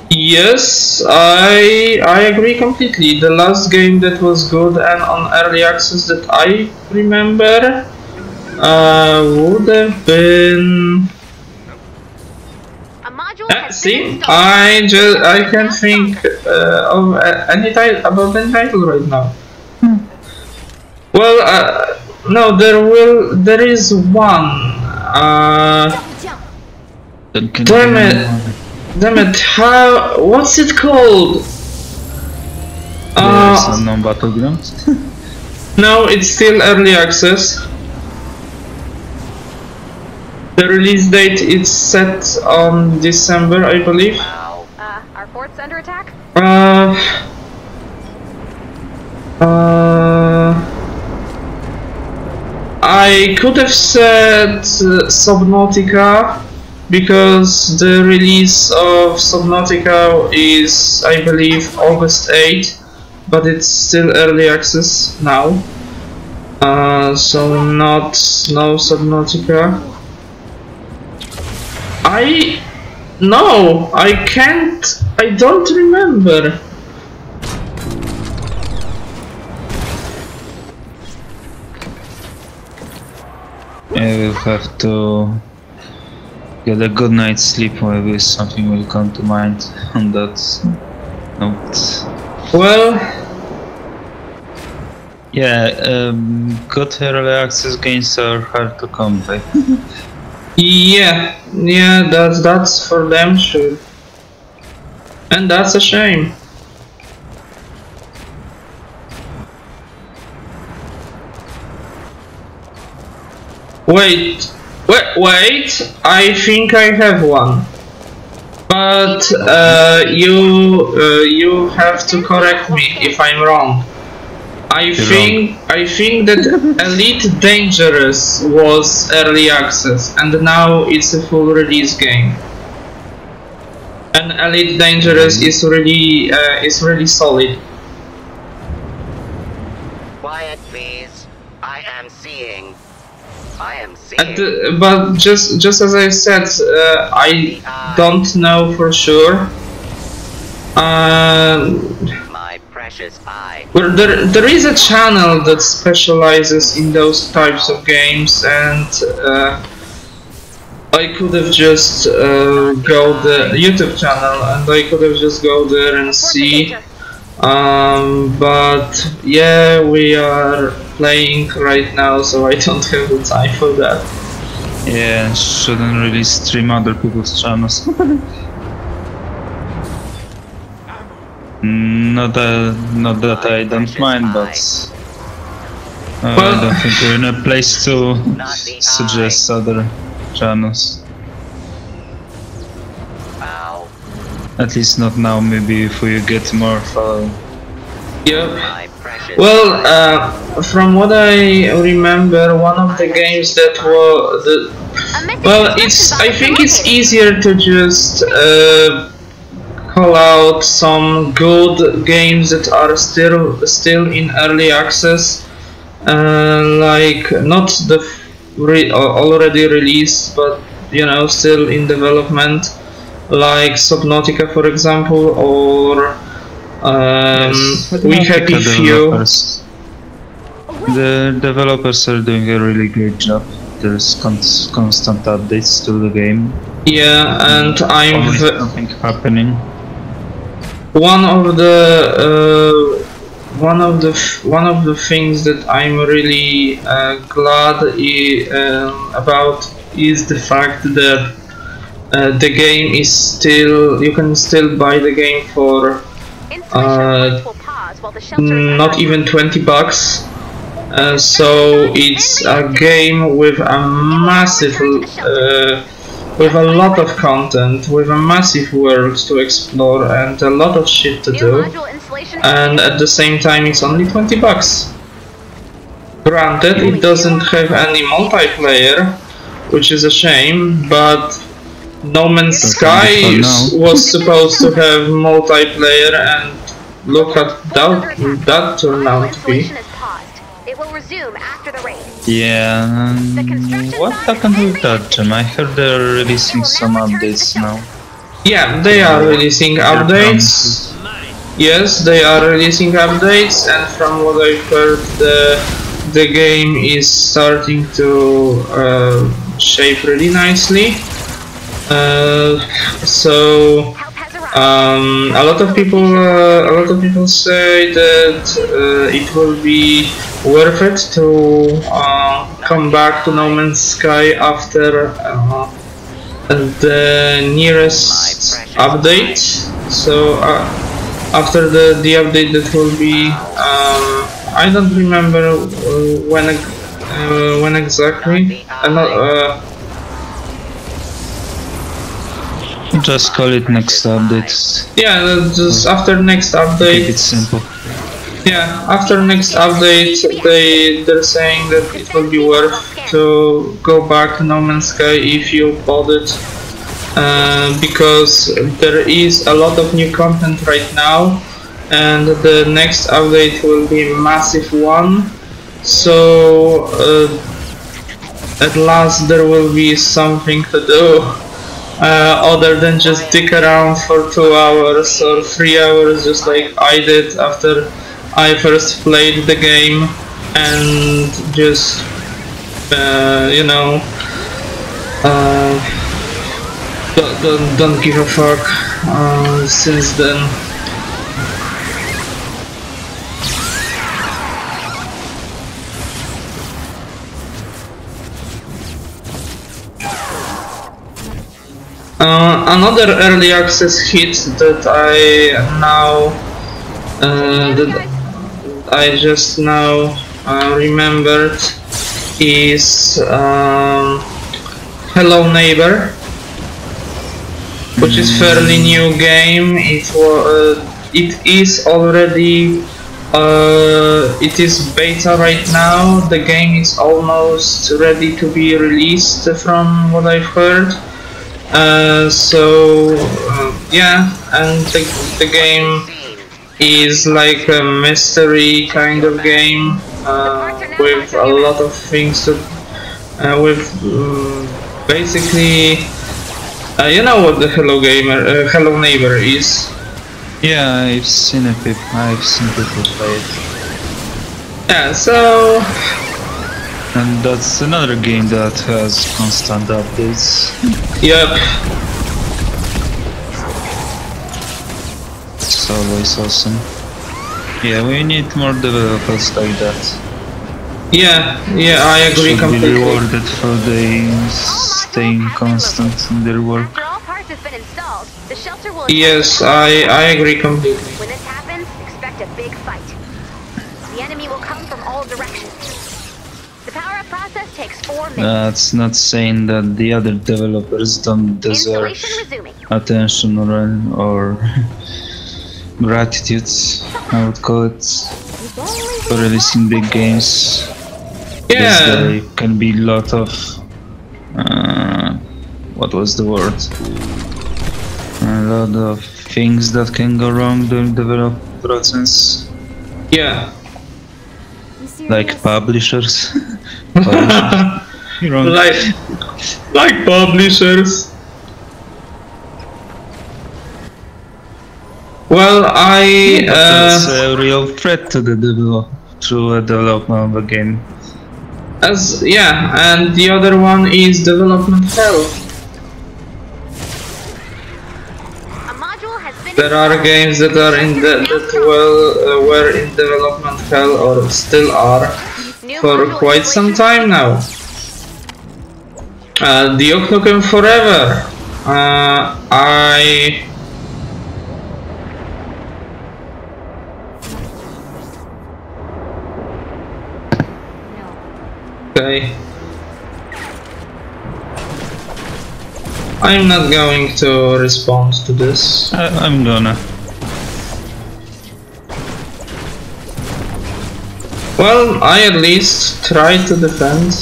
Yes, I agree completely. The last game that was good and on early access that I remember would have been. A module has been See, installed. I can't think of any title about any title right now. Well, no, there is one. Damn it! How? What's it called? There's unknown battlegrounds. No, it's still early access. The release date is set on December, I believe. Wow. Our fort's under attack? I could have said Subnautica, because the release of Subnautica is, I believe, August 8, but it's still early access now. So no Subnautica. I can't. I don't remember. Yeah, we'll have to get a good night's sleep, maybe something will come to mind on that note. Well, yeah, good early access games are hard to come by. yeah, that's for them sure, and that's a shame. Wait, I think I have one. But you have to correct me if I'm wrong. I think that Elite Dangerous was early access and now it's a full release game. And Elite Dangerous is really solid. Quiet, please. I am seeing. But just as I said, I don't know for sure. My precious eye. Well, there is a channel that specializes in those types of games, and I could have just go the YouTube channel, and I could have just go there and see. But yeah, we are playing right now, so I don't have the time for that. Yeah, shouldn't really stream other people's channels. Not that I don't mind, but I don't think we're in a place to suggest other channels. Wow. At least not now, maybe if we get more following. Yep. My precious Well, from what I remember, one of the games that was I think it's easier to just call out some good games that are still in early access, like not the already released, but you know, still in development, like Subnautica, for example, or We Happy Few. The developers are doing a really great job. There's constant updates to the game. Yeah, and Always something happening. One of the things that I'm really glad about is the fact that the game is still, you can still buy the game for not even $20. So it's a game with a massive, with a lot of content, with a massive world to explore and a lot of shit to do. And at the same time, it's only $20. Granted, it doesn't have any multiplayer, which is a shame, but No Man's Sky was supposed to have multiplayer, and look at that turned out to be. It will resume after the raid. Yeah, The construction what site happened has with been that gem? I heard they're releasing some updates now. Yeah, they are releasing updates. Yes, they are releasing updates, and from what I've heard, the game is starting to shape really nicely. So Help has arrived. a lot of people say that it will be worth it to come back to No Man's Sky after the nearest update. So after the update that will be, I don't remember when exactly. Just call it next update. Yeah, just after next Keep update. it simple. Yeah, after next update, they're saying that it will be worth to go back to No Man's Sky if you bought it, because there is a lot of new content right now, and the next update will be a massive one. So at last there will be something to do. Other than just stick around for 2 hours or 3 hours, just like I did after I first played the game, and just you know, don't give a fuck since then. Another early access hit that I just now remembered is Hello Neighbor, which is fairly new game. It is already it is beta right now. The game is almost ready to be released, from what I've heard. Yeah, and the game is like a mystery kind of game, with a lot of things to with basically you know what the Hello Neighbor is. Yeah, I've seen people play it. Yeah, so And that's another game that has constant updates. yep. It's always awesome. Yeah, we need more developers like that. Yeah, I agree Should be completely. rewarded for the staying constant in their work. After all parts has been installed, the shelter will. Yes, I agree completely. When this happens, expect a big fight. The enemy will come from all directions. The power-up process takes 4 minutes. That's not saying that the other developers don't deserve Installation resuming. attention or gratitude, I would call it, for releasing big games. Because Yeah, there can be a lot of what was the word? A lot of things that can go wrong during the development process, yeah. You serious? like publishers. You're wrong. Like publishers. Well, That's a real threat to the development of a game. and the other one is development hell. A module has been. There are games that are were in development hell or still are New for module quite some installation. time now. Duke Nukem Forever. No. Okay. I'm not going to respond to this. I'm gonna. Well, I at least try to defend.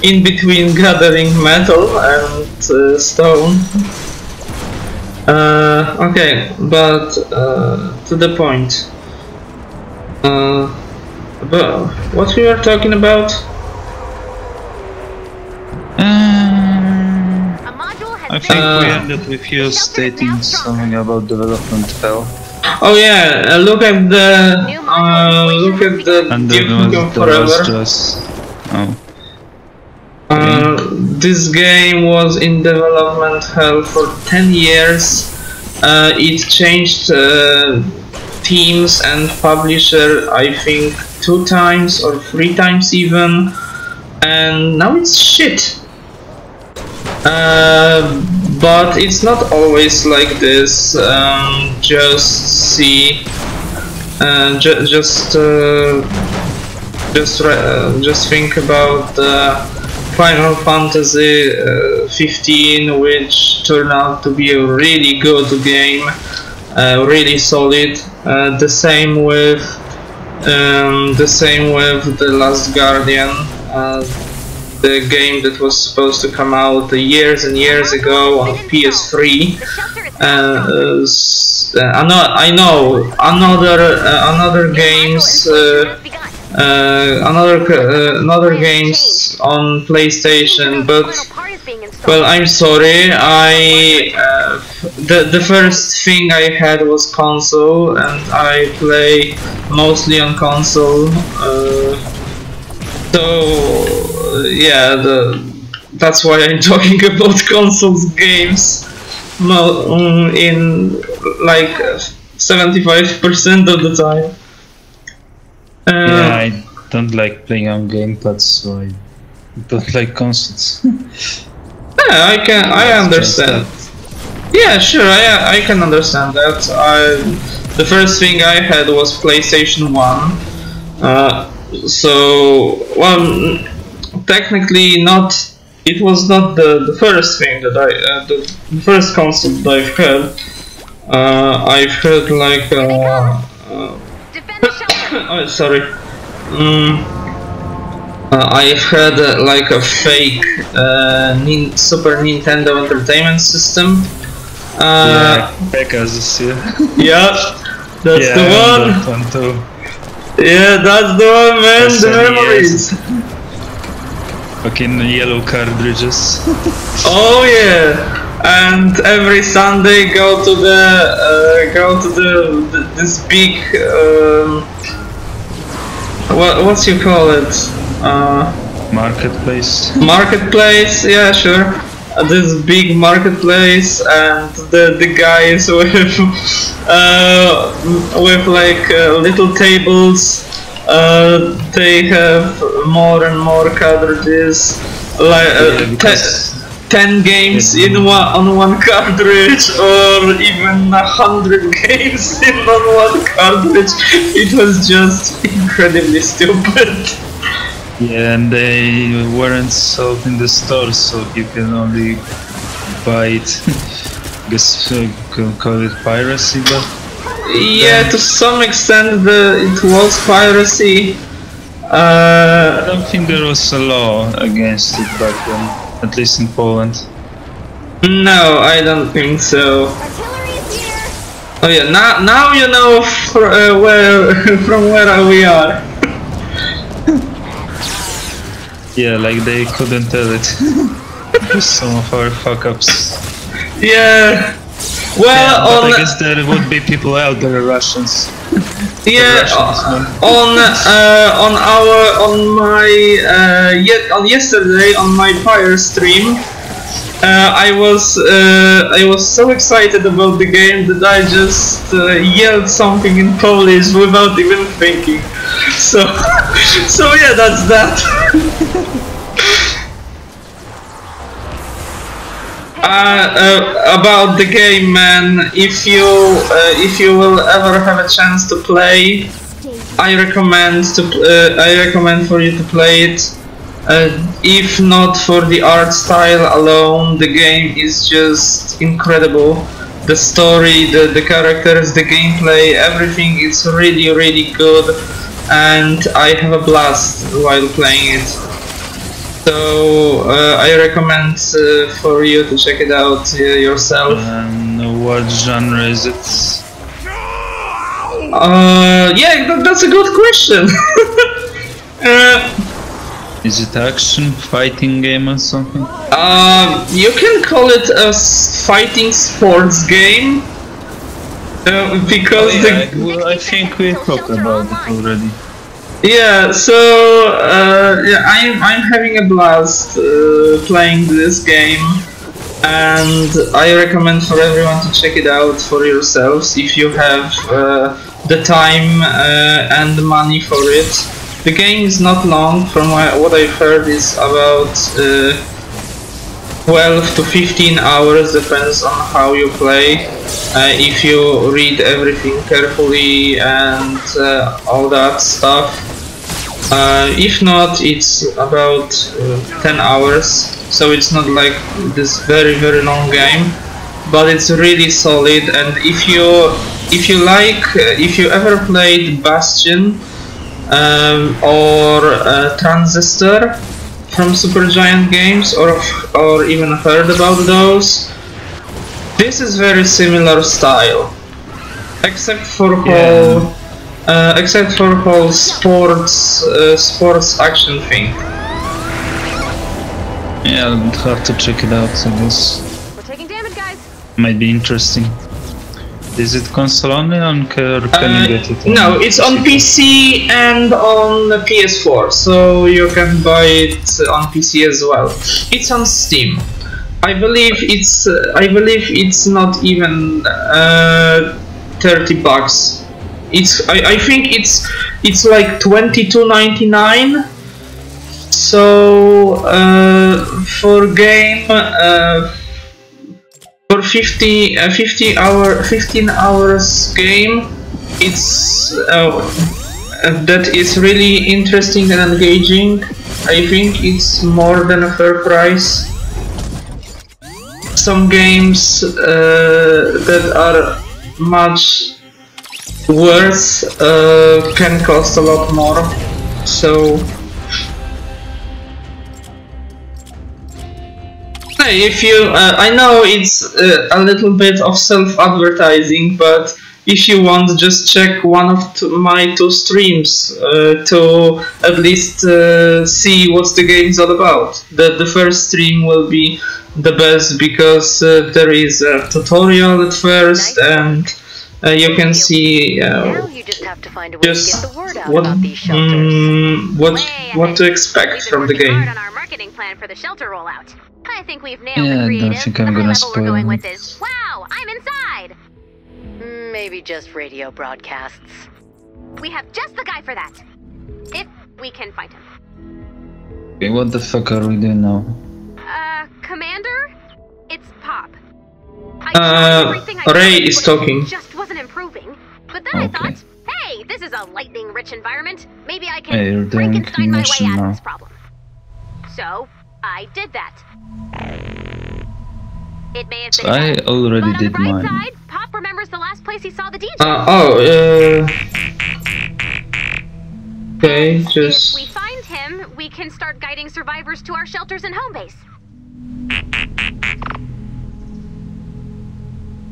In between gathering metal and stone. Okay, but to the point. But what we were talking about? A module has I been think we ended with you stating something about development hell. Oh yeah, look at the And Duke then Nukem there was Forever. just... Oh. This game was in development hell for 10 years. It changed teams and publisher, I think 2 times or 3 times even, and now it's shit. But it's not always like this. Just see, just think about Final Fantasy 15, which turned out to be a really good game, really solid. The same with The Last Guardian, the game that was supposed to come out years and years ago on PS3. I know another games. Another games on PlayStation, but well, I'm sorry. The first thing I had was console, and I play mostly on console. Yeah, that's why I'm talking about consoles games in like 75% of the time. Yeah, I don't like playing on gamepads, so I don't like consoles. Yeah, I understand. Yeah, sure, I can understand that. The first thing I had was PlayStation 1. So, well, technically not. It was not the first thing that the first console that I've had. I've had like oh, sorry. I've had like a fake Super Nintendo Entertainment System. Yeah, Pegasus, yeah. Yeah, that's the one. That one too. Yeah, that's the one, man. The memories. Fucking yellow cartridges. Oh yeah, and every Sunday go to this big what's you call it? Marketplace. Marketplace, yeah, sure. This big marketplace, and the guys with like little tables. They have more and more cartridges, like 10 games in on one cartridge, or even 100 games in on one cartridge. It was just incredibly stupid. Yeah, and they weren't sold in the stores, so you can only buy it. I guess you can call it piracy, but yeah, to some extent it was piracy. I don't think there was a law against it back then, at least in Poland. No, I don't think so. Oh yeah, now you know where from where we are. Yeah, like they couldn't tell it. Some of our fuck-ups. Yeah. Well, yeah, but I guess there would be people out there, Russians. Yeah, on yesterday on my fire stream, I was so excited about the game that I just yelled something in Polish without even thinking. So yeah, that's that. About the game, man, if you will ever have a chance to play, I recommend for you to play it. If not for the art style alone, the game is just incredible. The story, the characters, the gameplay, everything is really, really good, and I have a blast while playing it. So I recommend for you to check it out yourself. What genre is it? Yeah, that's a good question. Is it action, fighting game or something? You can call it a fighting sports game. Because I think we talked about it already. yeah, so yeah, I'm having a blast playing this game, and I recommend for everyone to check it out for yourselves if you have the time and the money for it. The game is not long. From what I've heard, is about 12 to 15 hours, depends on how you play. If you read everything carefully and all that stuff. If not, it's about 10 hours, so it's not like this very long game, but it's really solid. And if you ever played Bastion or Transistor from Supergiant Games, or even heard about those, this is very similar style, except for whole sports action thing. Yeah, I'll have to check it out, I guess. We're taking damage, guys. Might be interesting. Is it console only, or can you get it on No, it's on PC and on PS4, so you can buy it on PC as well. It's on Steam. I believe it's not even $30. I think it's like $22.99. So for game for 15 hours game, it's that is really interesting and engaging. I think it's more than a fair price. Some games that are much worse can cost a lot more, so if you I know it's a little bit of self-advertising, but if you want, just check one of my two streams to at least see what the game's all about. The first stream will be the best because there is a tutorial at first, and you can see Now you just have to find a way to get the word out about these shelters. what to expect from the game. On our marketing plan for the shelter rollout. I think we've nailed Yeah, the I creative. don't think I'm the gonna high level we're spoil going it. with is, wow, I'm inside. Maybe just radio broadcasts. We have just the guy for that. If we can find him. Okay, what the fuck are we doing now? Commander? It's Pop. I tried everything I Ray could, is but talking. it just wasn't improving. But then I Okay. thought, hey, this is a lightning-rich environment. Maybe I can Hey, you're doing Frankenstein my way mission out now. of this problem. So, I did that. It may have been I bad, already but on the did bright mine. side, Pop remembers the last place he saw the DJ. Okay, If just we find him, we can start guiding survivors to our shelters and home base.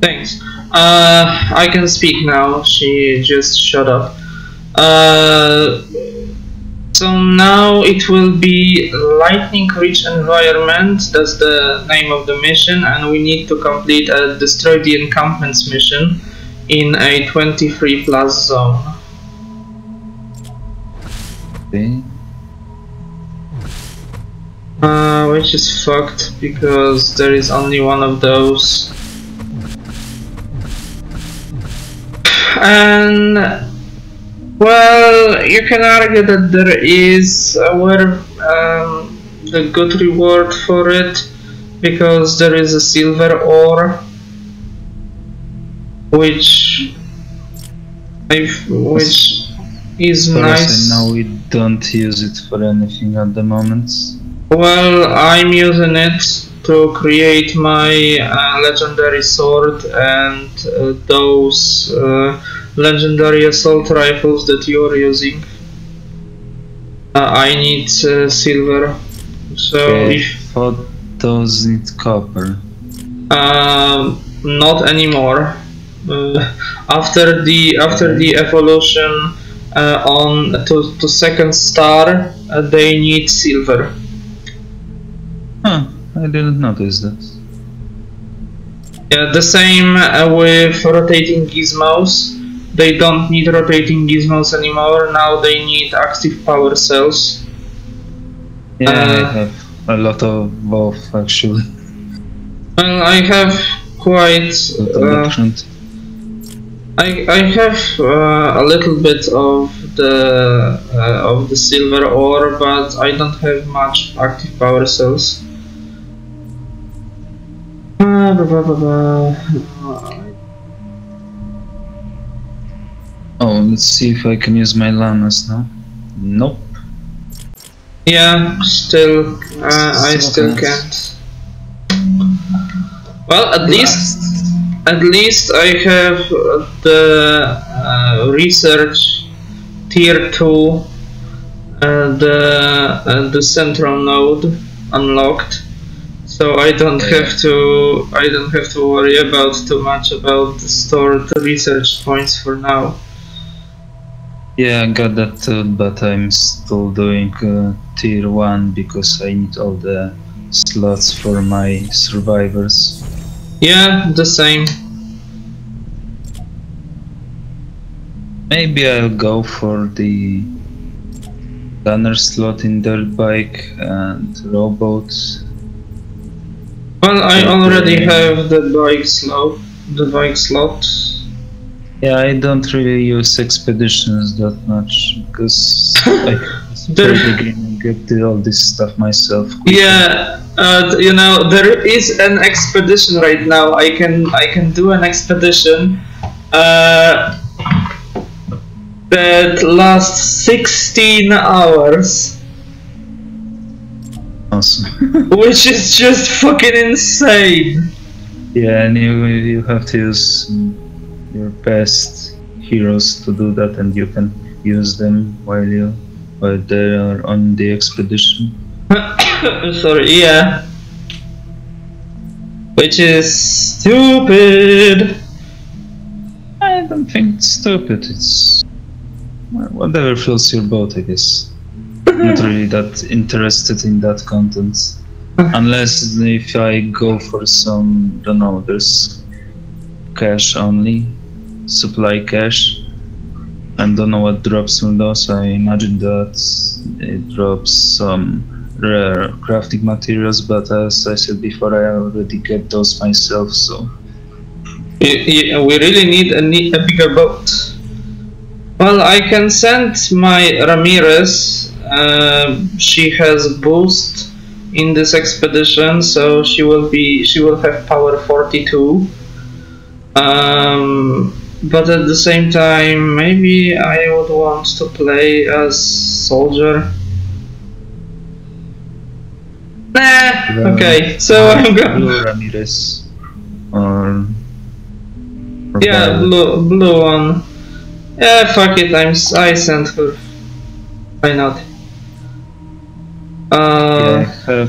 thanks. I can speak now. She just shut up. So now it will be lightning rich environment. That's the name of the mission, and we need to complete a destroy the encampments mission in a 23+ zone. Okay. Which is fucked because there is only one of those. And well, you can argue that there is the good reward for it, because there is a silver ore, which is For nice. us, now we don't use it for anything at the moment. Well, I'm using it to create my legendary sword and those legendary assault rifles that you're using. I need silver, so Okay, if thought those need copper. not anymore. After the evolution, to second star, they need silver. Huh, I didn't notice that. Yeah, the same with rotating gizmos. They don't need rotating gizmos anymore. Now they need active power cells. Yeah, I have a lot of both actually. Well, I have quite. I have a little bit of the silver ore, but I don't have much active power cells. Oh, let's see if I can use my llamas now. Nope. Yeah, still, I still can't. Well, at least I have the research tier 2, the central node unlocked, so I don't have to worry about too much about the stored research points for now. Yeah, I got that too, but I'm still doing tier 1 because I need all the slots for my survivors. Yeah, the same. Maybe I'll go for the gunner slot in dirt bike and robots. Well, I already have the bike slot. Yeah, I don't really use expeditions that much because I can get all this stuff myself quickly. Yeah, you know, there is an expedition right now. I can do an expedition that lasts 16 hours. Awesome. Which is just fucking insane. Yeah, and you have to use your best heroes to do that, and you can use them while they are on the expedition. Sorry, yeah. Which is stupid. I don't think it's stupid. It's whatever floats your boat, I guess. Not really that interested in that content, unless if I go for some, don't know, there's cash only, supply cash, and don't know what drops from those. I imagine that it drops some rare crafting materials, but as I said before, I already get those myself, so We really need a bigger boat. Well, I can send my Ramirez. She has boost in this expedition, so she will have power 42. But at the same time, maybe I would want to play as soldier. Nah, okay, so I'm going. Blue Ramirez or Yeah, blue one. Yeah, fuck it, I sent her. Why not? Yeah,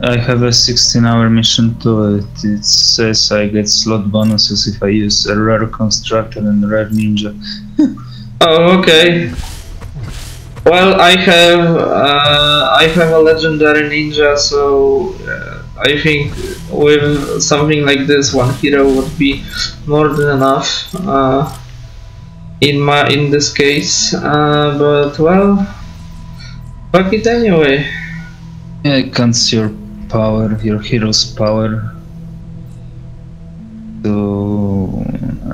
I have a 16-hour mission too. It says I get slot bonuses if I use a rare constructor and a rare ninja. Oh, okay. Well, I have a legendary ninja, so I think with something like this, one hero would be more than enough. In this case, but well, fuck it anyway. Yeah, it counts your power, your hero's power. So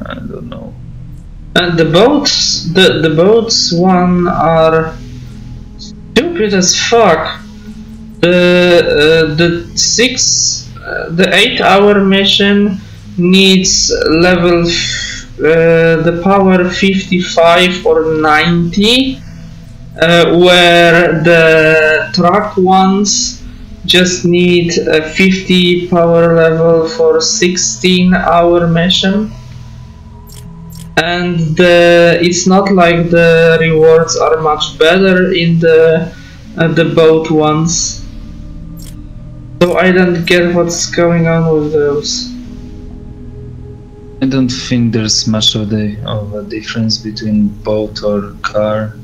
I don't know. And the boats one are stupid as fuck. The 8-hour mission needs level the power 55 or 90, where the truck ones just need a 50 power level for 16-hour mission. And it's not like the rewards are much better in the boat ones. So I don't get what's going on with those. I don't think there's much of a difference between boat or car.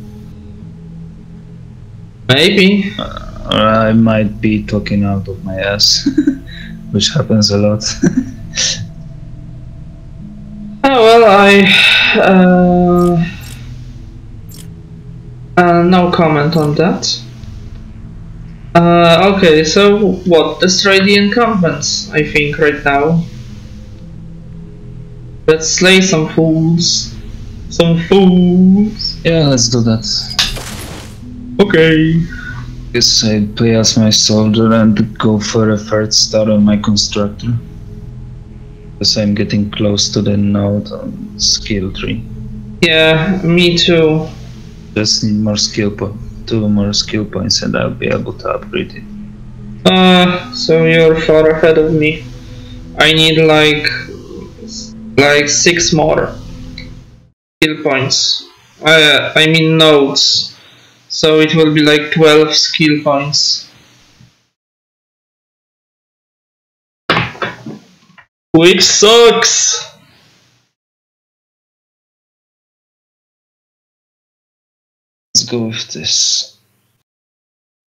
Maybe. Or I might be talking out of my ass, which happens a lot. Oh well, no comment on that. Okay, so what? Destroy the encampments, I think, right now. Let's slay some fools. Some fools. Yeah, let's do that. Okay. Guess I play as my soldier and go for a third star on my constructor. Because I'm getting close to the node on skill tree. Yeah, me too. Just need more skill two more skill points and I'll be able to upgrade it. So you're far ahead of me. I need like 6 more skill points. I mean nodes. So it will be like 12 skill points. Which sucks! Let's go with this.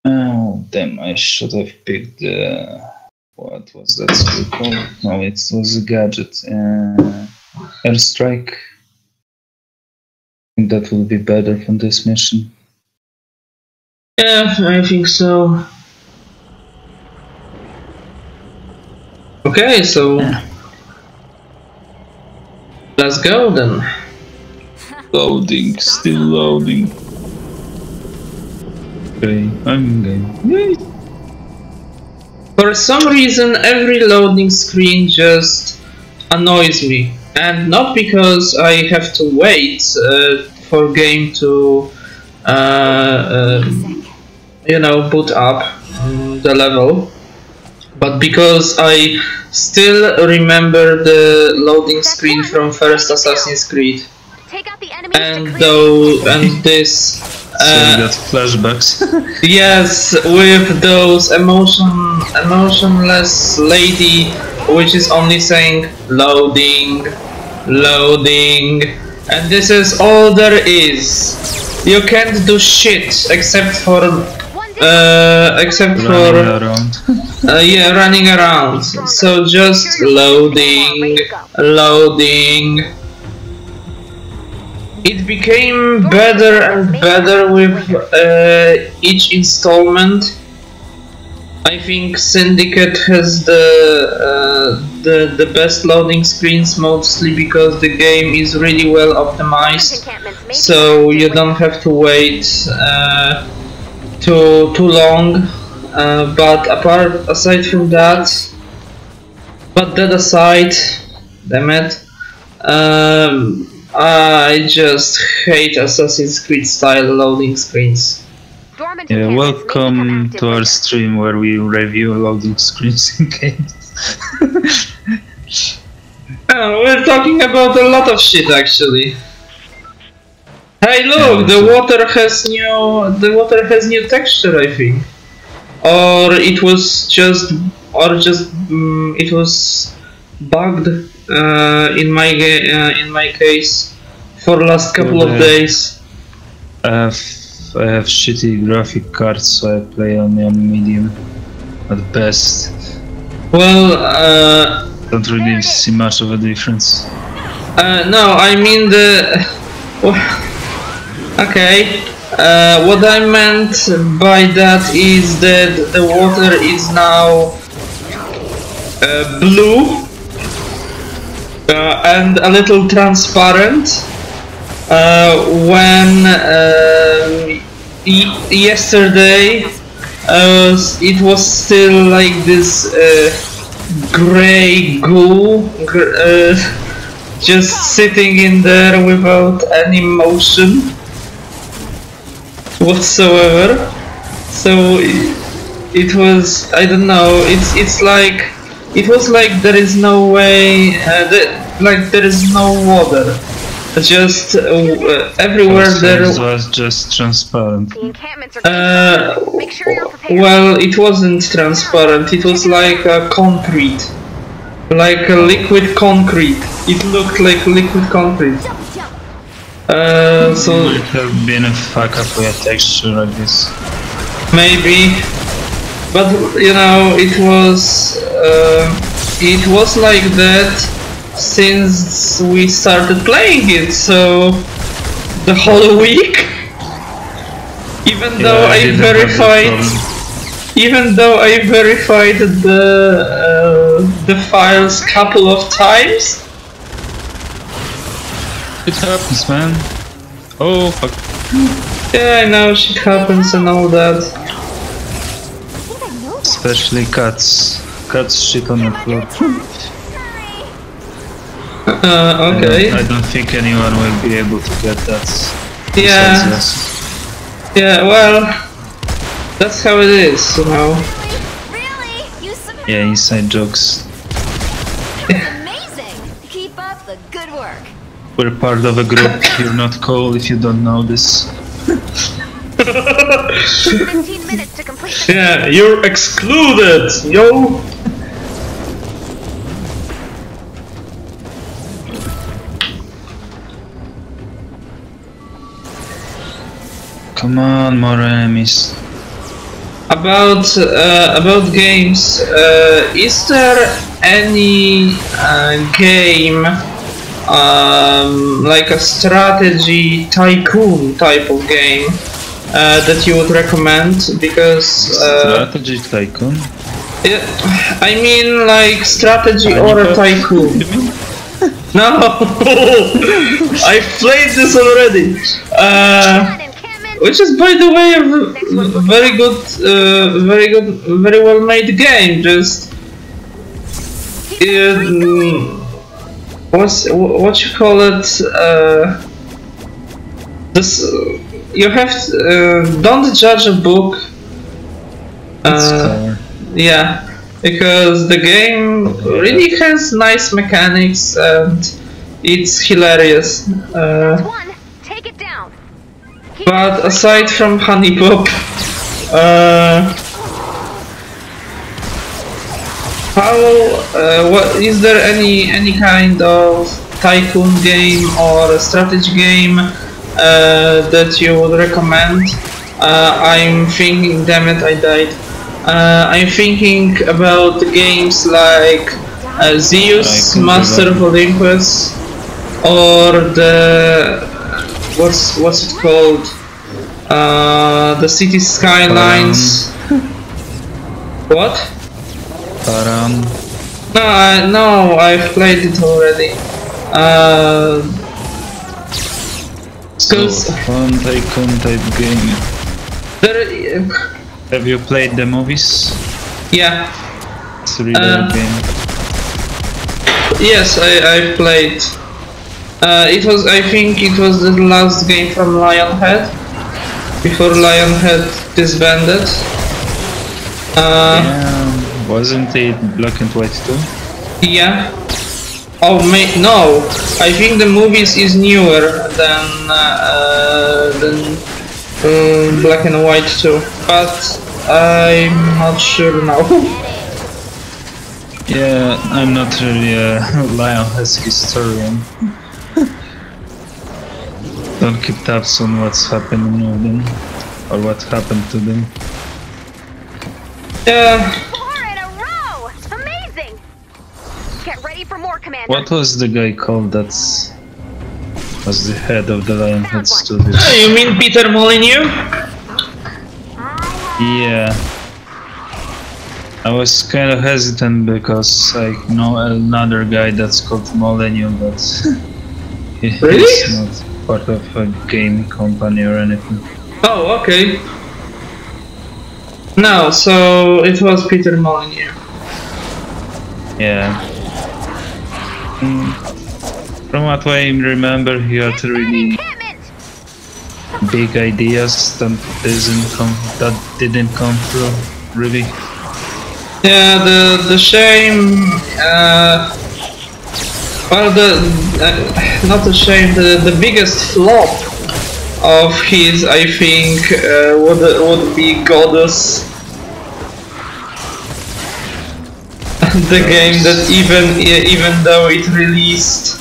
Oh damn, I should have picked the... What was that skill called? No, it was a gadget. Airstrike. I think that will be better from this mission. Yeah, I think so. Okay, so let's go then. Loading, still loading. Okay, I'm game. Yay. For some reason, every loading screen just annoys me, and not because I have to wait for game to you know, boot up the level, but because I still remember the loading screen from first Assassin's Creed, Take out the enemies and this So you got flashbacks. yes, with those emotionless lady which is only saying loading, loading, and this is all there is. You can't do shit except for Running around. yeah, running around. So just loading, loading. It became better and better with each installment. I think Syndicate has the best loading screens, mostly because the game is really well optimized, so you don't have to wait too long. But aside from that, damn it, I just hate Assassin's Creed style loading screens. Yeah, welcome to our stream where we review loading screens in games. We're talking about a lot of shit actually. Hey look, Yeah, the water has new texture, I think. Or it was just it was bugged in my case for last couple of days. I have shitty graphic cards, so I play only on medium at best. Well, Don't really see much of a difference. no, I mean okay. What I meant by that is that the water is now blue and a little transparent. When yesterday it was still like this grey goo, just sitting in there without any motion whatsoever. So it was, I don't know, it's like, it was like there is no way, like there is no water. Just everywhere there was just transparent. The encampments are make sure you're prepared. well, it wasn't transparent, it was like concrete like a liquid concrete. It looked like liquid concrete. So Might have been a fuck up with a texture like this. maybe, but you know, it was like that since we started playing it. So the whole week, even though I didn't have this verified. problem. Even though I verified the files couple of times. It happens, man. Oh fuck. Yeah, I know shit happens and all that. Especially cats. Cats shit on the floor. Okay. I don't think anyone will be able to get that. Yeah. besides us. Yeah, well, that's how it is, you know. Really? You survived. Yeah, inside jokes. Amazing. Keep up the good work. We're part of a group. You're not cool if you don't know this. 15 minutes to complete the Yeah, you're excluded, yo. Come on, more enemies. About games, is there any game like a strategy tycoon type of game that you would recommend? Because Strategy tycoon? yeah, I mean like strategy or a tycoon. No, I've played this already. Which is, by the way, a very good, very well made game. Just what you call it? This you have don't judge a book. Yeah, because the game really has nice mechanics and it's hilarious. one. Take it down. But aside from Honey Pop, what is there any kind of tycoon game or a strategy game that you would recommend? I'm thinking, damn it, I died. I'm thinking about games like Zeus, Master of Olympus, or the what's it called? The City Skylines. What? Param. No, I've played it already. So, fun tycoon type game. There, Have you played the movies? yeah. It's a really good game. Yes, I played. I think it was the last game from Lionhead before Lionhead disbanded. Yeah, wasn't it black and white too? Yeah. Oh no, I think the movies is newer than black and white too, but I'm not sure now. Yeah, I'm not really a Lionhead historian. Don't keep tabs on what's happening with them, or what happened to them. Yeah. 4 in a row! Amazing! Get ready for more, Commander. What was the guy called that was the head of the Lionhead Studios? You mean Peter Molyneux? Yeah. I was kind of hesitant because I know another guy that's called Molyneux, but he's Really? not part of a game company or anything. Oh, okay. No, so it was Peter Molyneux. Yeah. From what I remember, he had really Encampment! big ideas that didn't come through, really. Yeah, the shame. Well, not the shame. The biggest flop of his, I think, would be Goddess. the game that even though it released,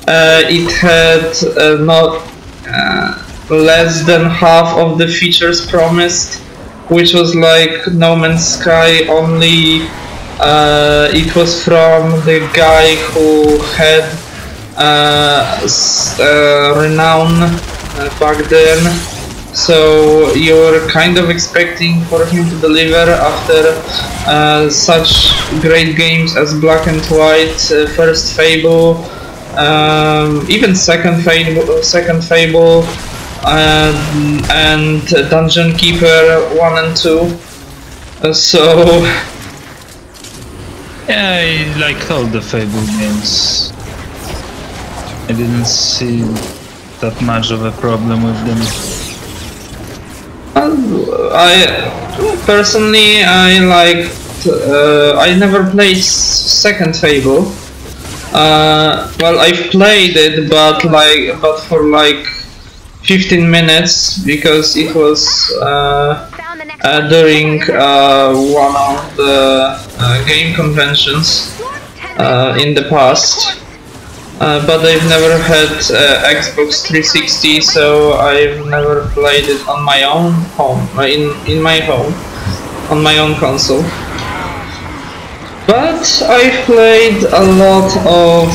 it had not less than half of the features promised, which was like No Man's Sky. Only it was from the guy who had renown back then, so you were kind of expecting for him to deliver after such great games as Black and White, first Fable, even second Fable, and Dungeon Keeper 1 and 2. So yeah, I liked all the Fable games. I didn't see that much of a problem with them. I personally, I liked. I never played second Fable. Well, I've played it, but for like 15 minutes because it was during one of the game conventions in the past. But I've never had Xbox 360, so I've never played it on my own home, in my home, on my own console. But I've played a lot of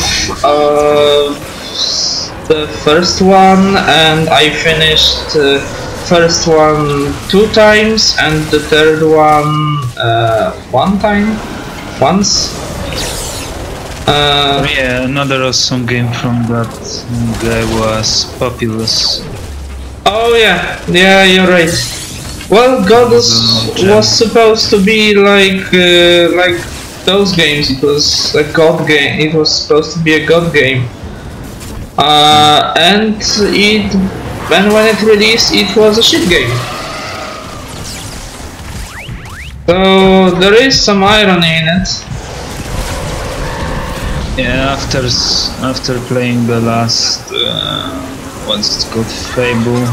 the first one, and I finished the first one 2 times, and the third one once. Yeah, another awesome game from that guy was Populous. Oh yeah, you're right. Well, Godus was supposed to be like those games. It was a god game. It was supposed to be a god game. And when it released, it was a shit game. So there is some irony in it. Yeah, after playing the last what's it called, Fable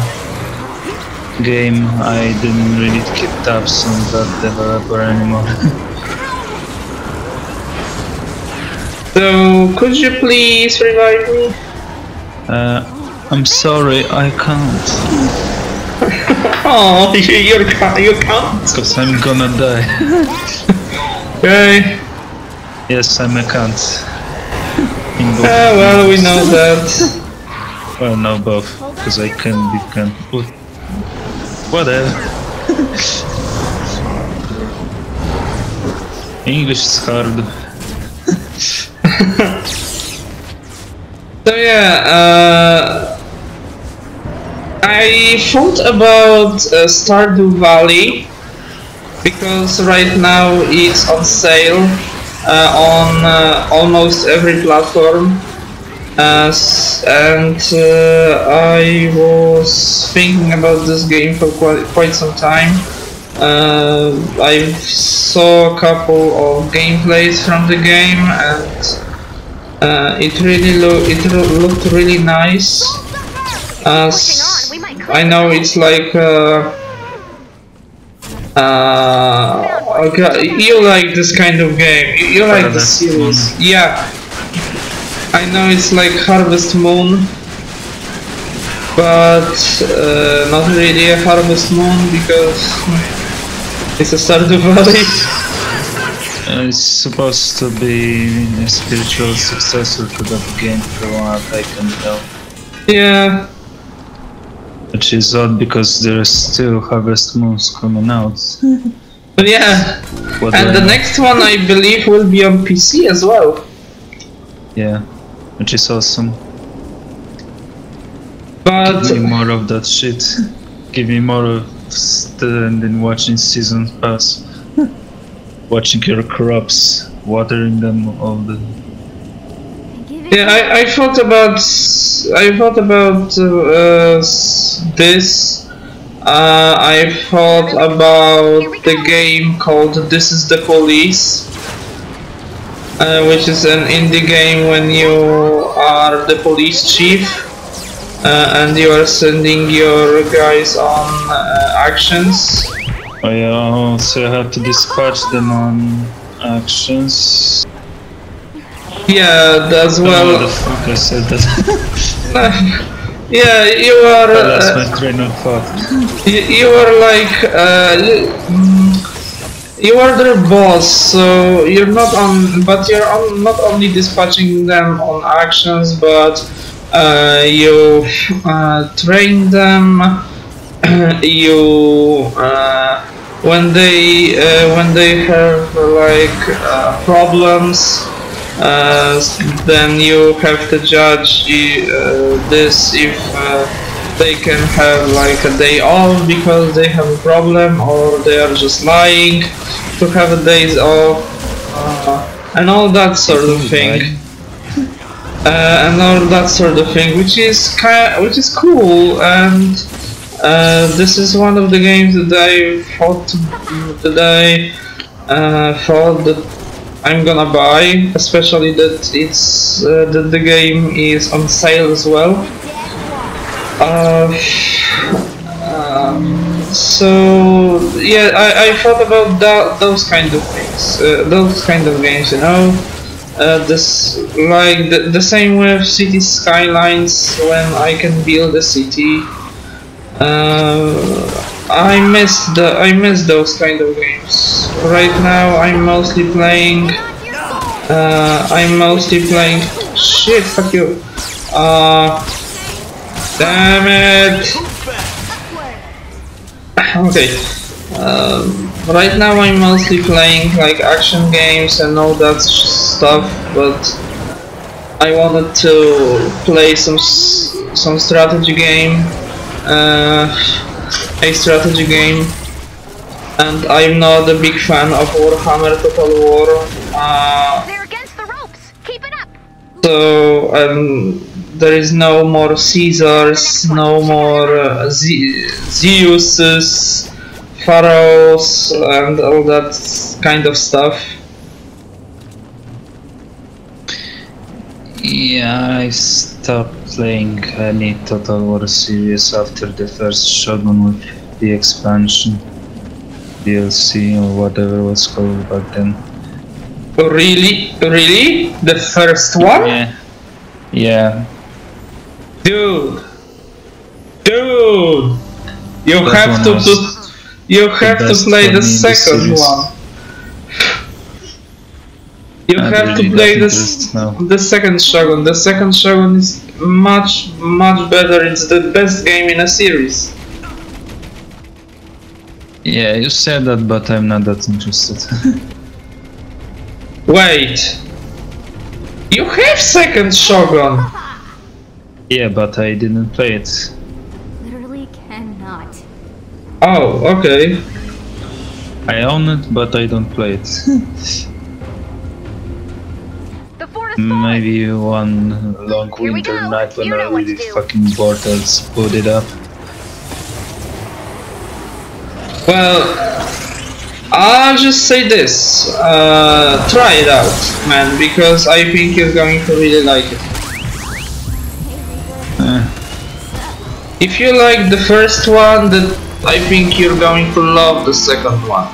game, I didn't really keep tabs on that developer anymore. So could you please revive me? I'm sorry, I can't. Oh, you can't? Because I'm gonna die. Okay. Yes, I'm a cunt. Well, we know that. Well, no, both, because I can be cunt. Whatever. English is hard. So yeah, I thought about Stardew Valley because right now it's on sale on almost every platform, and I was thinking about this game for quite some time. I saw a couple of gameplays from the game, and it looked really nice. I know it's like okay, you like this kind of game. You like the series. Yeah. I know it's like Harvest Moon, but not really a Harvest Moon because it's a Stardew Valley. It's supposed to be a spiritual successor to that game, from what I can tell. Yeah. Which is odd because there's still Harvest Moons coming out. But yeah. And the next one I believe will be on PC as well. Yeah. Which is awesome. But give me more of that shit. Give me more of than watching season pass. Watching your crops, watering them all the. Yeah, I thought about this. I thought about the game called This Is the Police, which is an indie game when you are the police chief and you are sending your guys on actions. Oh yeah, so you have to dispatch them on actions. Yeah, as Oh, well. the fuck I said that. Yeah, you I are. lost my train of thought. You are like you are their boss, so you're not on. But you're not only dispatching them on actions, but you train them. You when they have like problems. Then you have to judge this if they can have like a day off because they have a problem, or they are just lying to have a days off, and all that sort of thing. And all that sort of thing, which is cool, and this is one of the games that I thought that I'm gonna buy, especially that it's that the game is on sale as well. So yeah, I thought about those kind of things, those kind of games, you know. This like the same with City Skylines, when I can build a city. I miss those kind of games. Right now I'm mostly playing shit, fuck you. Damn it. Okay. Right now I'm mostly playing like action games and all that stuff, but I wanted to play some strategy game. A strategy game, and I'm not a big fan of Warhammer Total War. They're against the ropes. Keep it up. So there is no more Caesars, no more Zeuses, Pharaohs, and all that kind of stuff. Yeah, I stopped playing any Total War series after the first Shogun with the expansion, DLC or whatever it was called back then. Really? Really? The first one? Yeah. Yeah. Dude! You That have one to was you have to best play for the me in the second series. one. You Not have really to play that interested now. the second Shogun. The second Shogun is much better. It's the best game in a series. Yeah, you said that, but I'm not that interested. Wait, you have second Shogun. Yeah, but I didn't play it. Literally cannot. Oh, okay. I own it, but I don't play it. The fort is falling. Maybe one long Here we winter go. night when You know I'm what really to do. fucking bored, I'll boot it up. Well, I'll just say this. Try it out, man, because I think you're going to really like it. If you like the first one, then I think you're going to love the second one.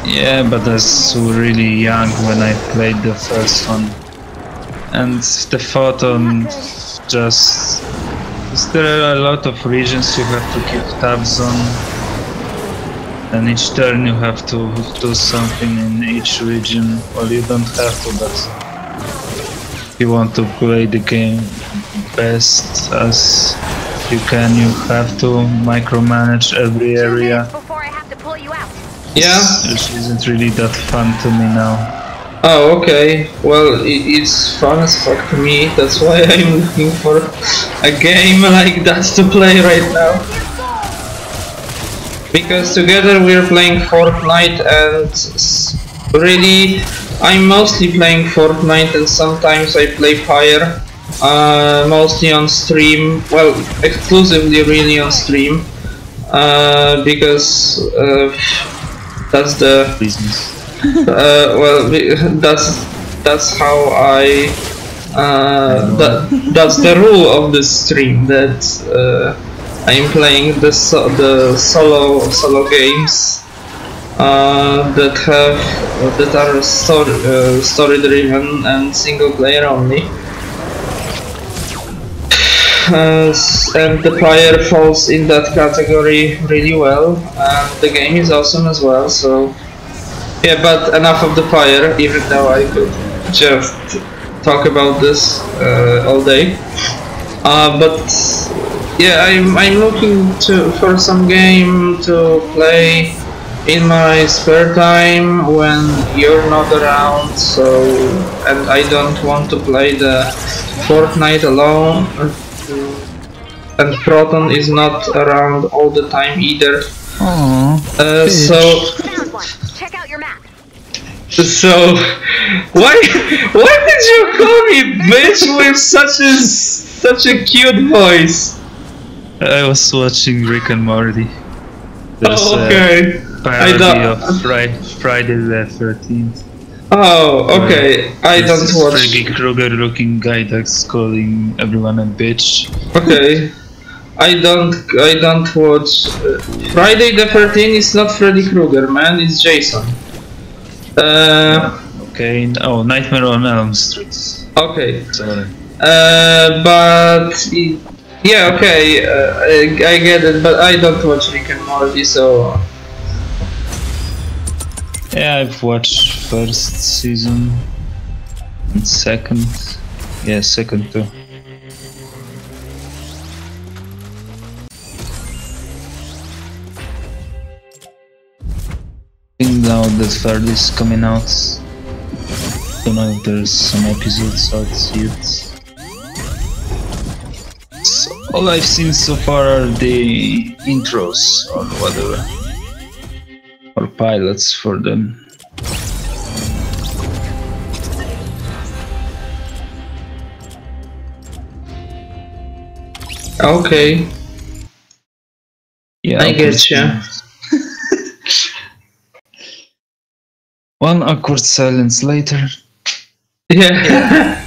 Yeah, but I was really young when I played the first one. And the photon just... There are a lot of regions you have to keep tabs on. And each turn you have to do something in each region. Well, you don't have to, but if you want to play the game best as you can, you have to micromanage every 2 area. minutes before I have to pull you out. Yeah? Which isn't really that fun to me now. Oh, okay. Well, it's fun as fuck to me. That's why I'm looking for a game like that to play right now. Because together we're playing Fortnite, and really, I'm mostly playing Fortnite, and sometimes I play Pyre. Mostly on stream. Well, exclusively really on stream. Because that's the Business. well, that's how I that's the rule of this stream, that I'm playing the solo games, that are story driven and single player only. And the player falls in that category really well, and the game is awesome as well. So yeah, but enough of the player, even though I could just talk about this all day. But yeah, I'm looking for some game to play in my spare time when you're not around. So, and I don't want to play the Fortnite alone. And Proton is not around all the time either. So Check out your map. So why did you call me bitch with such a cute voice? I was watching Rick and Morty. There's okay. a parody of Friday the 13th. Oh, okay. I don't watch. Freddy Krueger looking guy that's calling everyone a bitch. Okay. I don't watch. Friday the 13th is not Freddy Krueger, man. It's Jason. Okay. Oh, Nightmare on Elm Street. Okay. Sorry. But yeah, okay. I get it, but I don't watch Rick and Morty, so. Yeah, I've watched first season and second. Yeah, second too. I think now the third is coming out. Don't know if there's some episodes out yet. So all I've seen so far are the intros or whatever. Or pilots for them. Okay. Yeah, I get you. One awkward silence later. Yeah.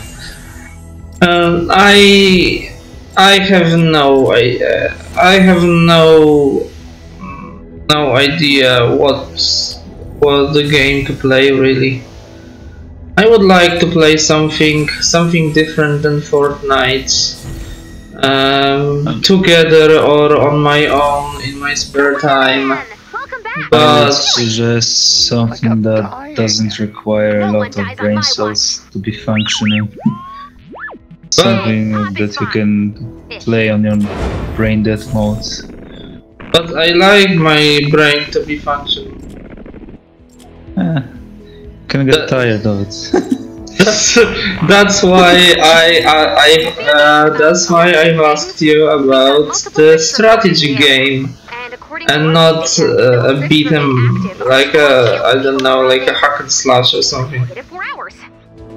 I have no idea what the game to play really. I would like to play something different than Fortnite. Together or on my own in my spare time. I But would suggest something that doesn't require a lot of brain cells to be functioning. Something that you can play on your brain dead mode. But I like my brain to be functioning. Can get tired of it. That's why I've asked you about the strategy game and not a beat 'em like I don't know, like a hack and slash or something.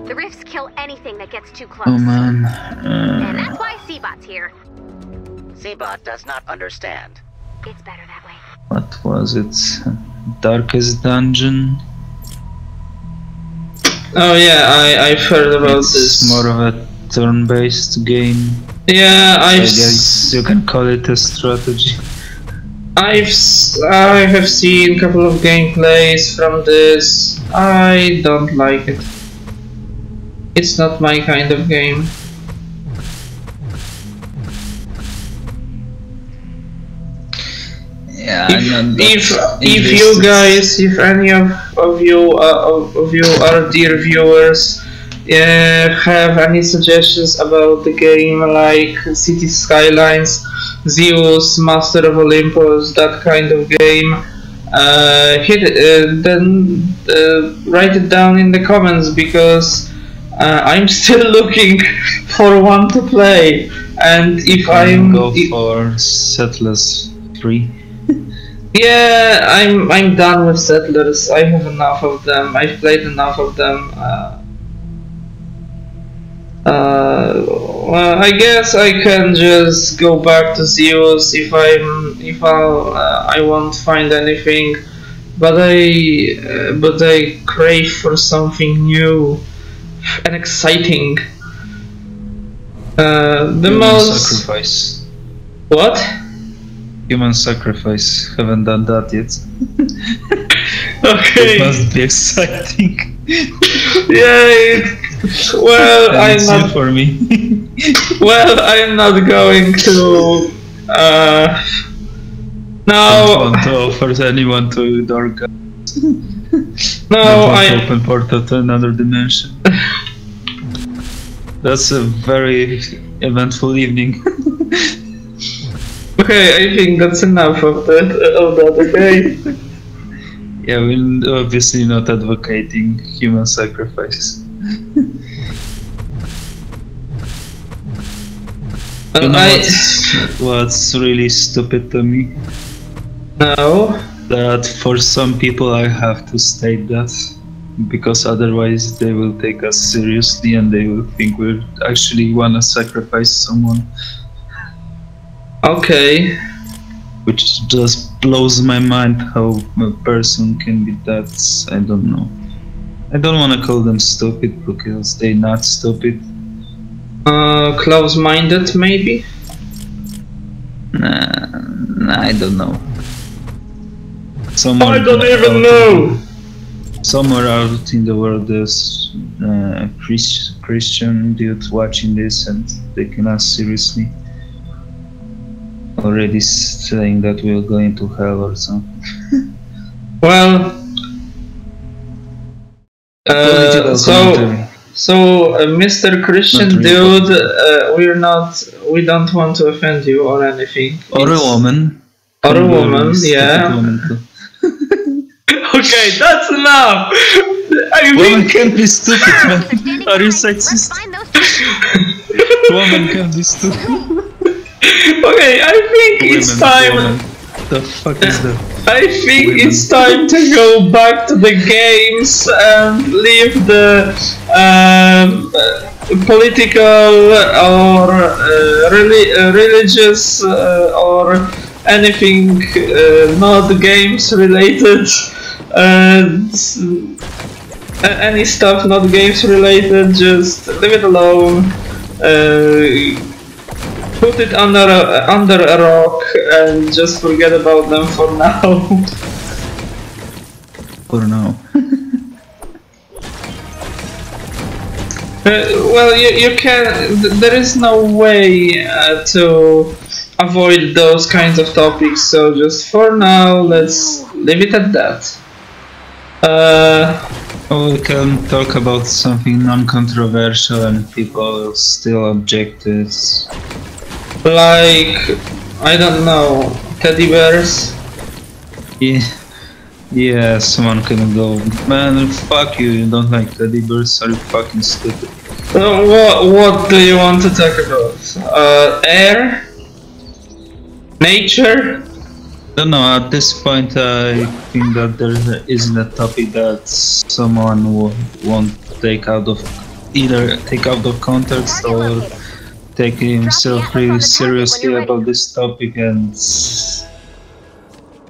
The rifts kill anything that gets too close. Oh man. And that's why Seabot's here. Seabot does not understand. It's better that way. What was it? Darkest Dungeon? Oh yeah, I've heard about It's this. more of a turn-based game. Yeah, I guess you can call it a strategy. I have seen a couple of gameplays from this. I don't like it. It's not my kind of game. Yeah, if you guys, if any of you are dear viewers, have any suggestions about the game, like City Skylines, Zeus, Master of Olympus, that kind of game, then write it down in the comments, because I'm still looking for one to play, and if go for Settlers 3. Yeah, I'm done with Settlers. I have enough of them. I've played enough of them. Well, I guess I can just go back to Zeus if I won't find anything. But I crave for something new and exciting. Sacrifice. What? Human Sacrifice. Haven't done that yet. Okay. It must be exciting. Yeah. Well, And I'm it's not. new for me. Well, I'm not going to. Don't want to No. offer anyone to dark. No. Don't want to I. open portal to another dimension. That's a very eventful evening. Okay, I think that's enough of that. Okay. Yeah, we're obviously not advocating human sacrifice. You know what's really stupid to me? No. That for some people I have to state that, because otherwise they will take us seriously and they will think we actually wanna sacrifice someone. Okay. Which just blows my mind how a person can be that, I don't know. I don't wanna call them stupid because they're not stupid. Close-minded, maybe? Nah, I don't know. I don't even know! Somewhere out in the world there's a Christian dude watching this and taking us seriously. Already saying that we're going to hell or something. Well... Mr. Christian dude, we don't want to offend you or anything. Or a woman. Or a woman, yeah. Okay, that's enough! Woman can be stupid, man. Are you sexist? Woman can be stupid. Okay, I think it's time... Woman. The fuck is that? I think it's time to go back to the games and leave the political or religious or anything not games related, any stuff not games related, just leave it alone. Put it under a rock and just forget about them for now. For now. Well, you can. There is no way to avoid those kinds of topics. So just for now, let's leave it at that. We can talk about something non-controversial and people still object to it. Like, I don't know, teddy bears? Yeah, someone can go, man, fuck you, you don't like teddy bears, are you fucking stupid? What do you want to talk about? Air? Nature? I don't know, at this point I think that there isn't a topic that someone won't take out of, either take out of context or take himself really seriously about this topic, and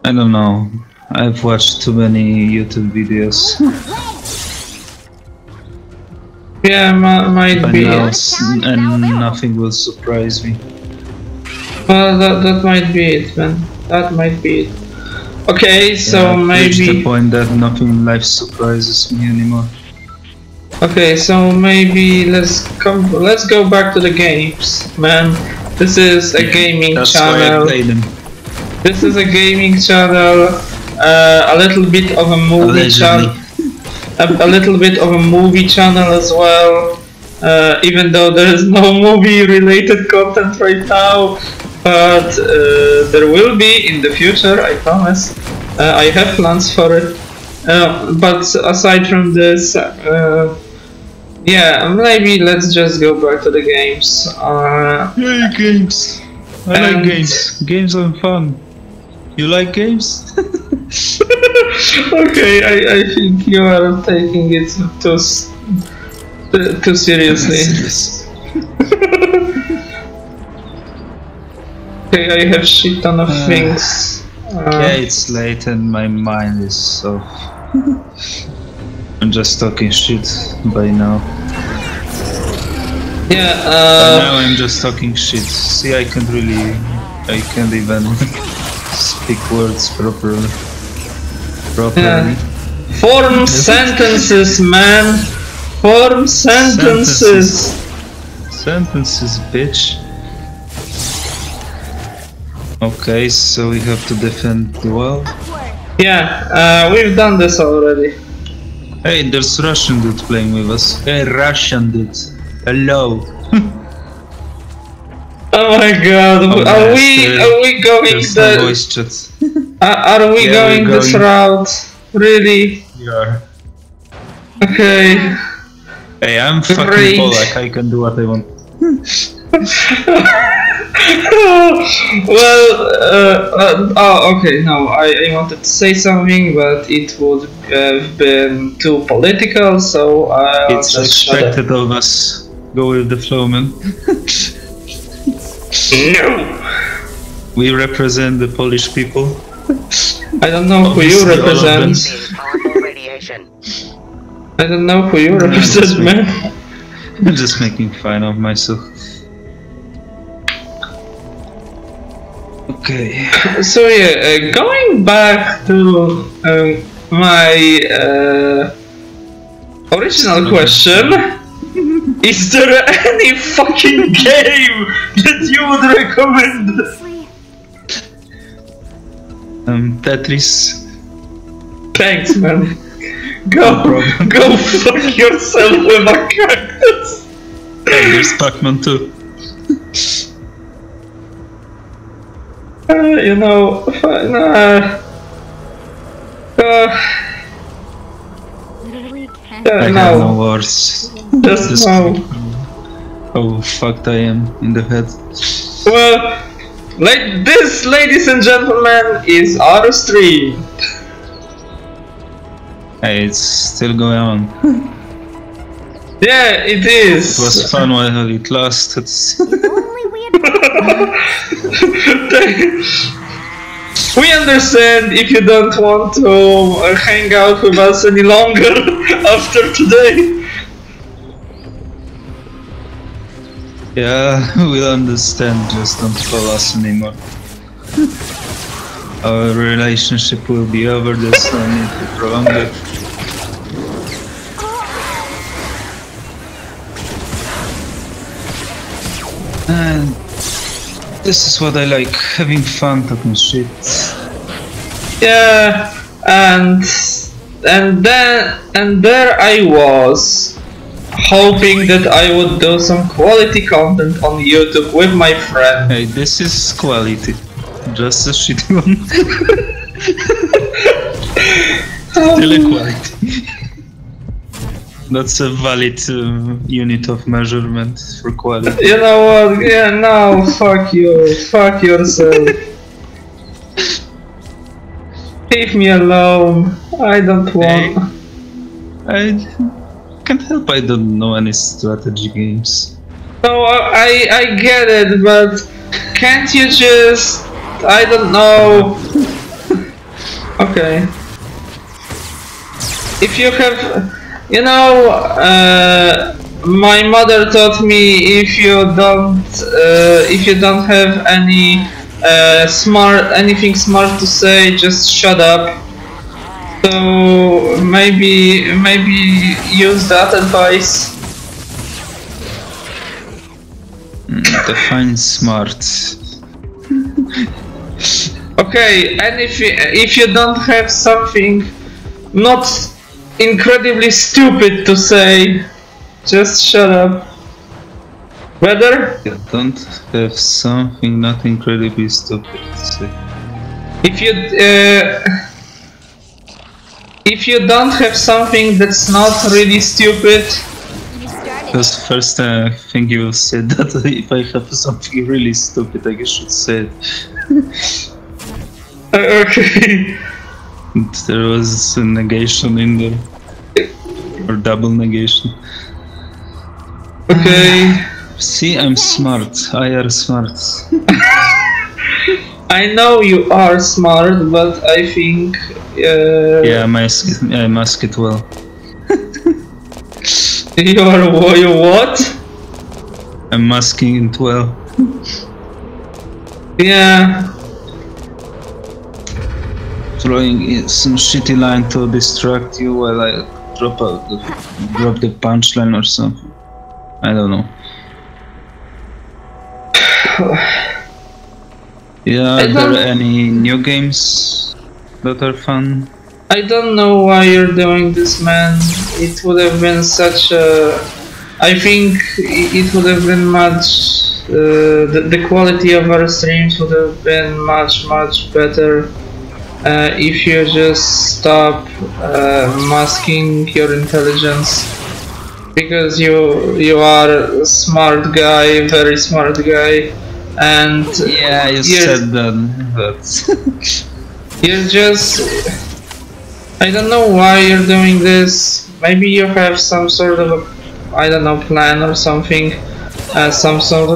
I don't know, I've watched too many YouTube videos. Yeah, might be. And nothing will surprise me. Well, that might be it, man. That might be it. Okay, so maybe... I've reached the point that nothing in life surprises me anymore. Okay, so maybe let's go back to the games, man. This is a gaming channel. Why I play them. This is a gaming channel. A little bit of a movie channel. A little bit of a movie channel as well. Even though there is no movie-related content right now, but there will be in the future. I promise. I have plans for it. But aside from this. Yeah, maybe let's just go back to the games. Yay, games! I like games. Games are fun. You like games? Okay, I think you are taking it too seriously. Okay, I have shit ton of things. Yeah, it's late and my mind is so... I'm just talking shit by now. Yeah, by now I'm just talking shit. See, I can't even speak words properly. Yeah. Form sentences, man. Form sentences. Sentences, bitch. Okay, so we have to defend the wall. Yeah, we've done this already. Hey, there's Russian dude playing with us. Hey, Russian dude. Hello. Oh my god, Oh, are yes, we going there's no the voice chat. are we Yeah, going we're this going. route? Really? Yeah. Okay. Hey, I'm fucking Great. Polak. I can do what I want. Well, oh, okay, no, I wanted to say something, but it would have been too political, so I'll It's just shut up. expected of us. Go with the flow, man. No! We represent the Polish people. I don't know who you Obviously, all of represent. Seeing powerful radiation. I don't know who you represent, man. I'm just making fun of myself. Okay. So yeah, going back to my original question, is there any fucking game that you would recommend? Seriously? Tetris. Thanks, man. Go fuck yourself with a cactus. Hey, there's Pac-Man too. You know, Literally can't. I have no no, words. just no. How fucked I am in the head. Well, like this, ladies and gentlemen, is our stream. Hey, it's still going on. Yeah, it is. It was fun while it lasted. If only we had. We understand if you don't want to hang out with us any longer after today. Yeah, we'll understand, just don't call us anymore. Our relationship will be over, there's no need to prolong it. And this is what I like, having fun talking shit. Yeah, and there I was, hoping that I would do some quality content on YouTube with my friend. Hey, this is quality, just a shitty one. Still a quality. That's a valid unit of measurement for quality. You know what? Yeah, no, fuck you. Fuck yourself. Leave me alone. I don't want. I can't help I don't know any strategy games. No, I get it, but can't you just? I don't know. Okay. If you have, you know, my mother taught me if you don't have anything smart to say, just shut up. So maybe use that advice. Define smart. Okay, and if you don't have something not incredibly stupid to say, just shut up. Better? You don't have something not incredibly stupid to say. If you don't have something that's not really stupid, You started. Because first I think you will say that if I have something really stupid, I should say it. okay. There was a negation in there. Or double negation. Okay. See, I'm smart. I are smart. I know you are smart, but I think. Yeah, I mask it well. You what? I'm masking it well. Yeah. throwing some shitty line to distract you while I drop the punchline or something. I don't know. Yeah, are there any new games that are fun? I don't know why you're doing this, man. It would have been such a... I think it would have been much... the quality of our streams would have been much better if you just stop masking your intelligence. Because you are a smart guy, very smart guy, and... Yeah, you said that. You're just... I don't know why you're doing this. Maybe you have some sort of a, I don't know, plan or something, some sort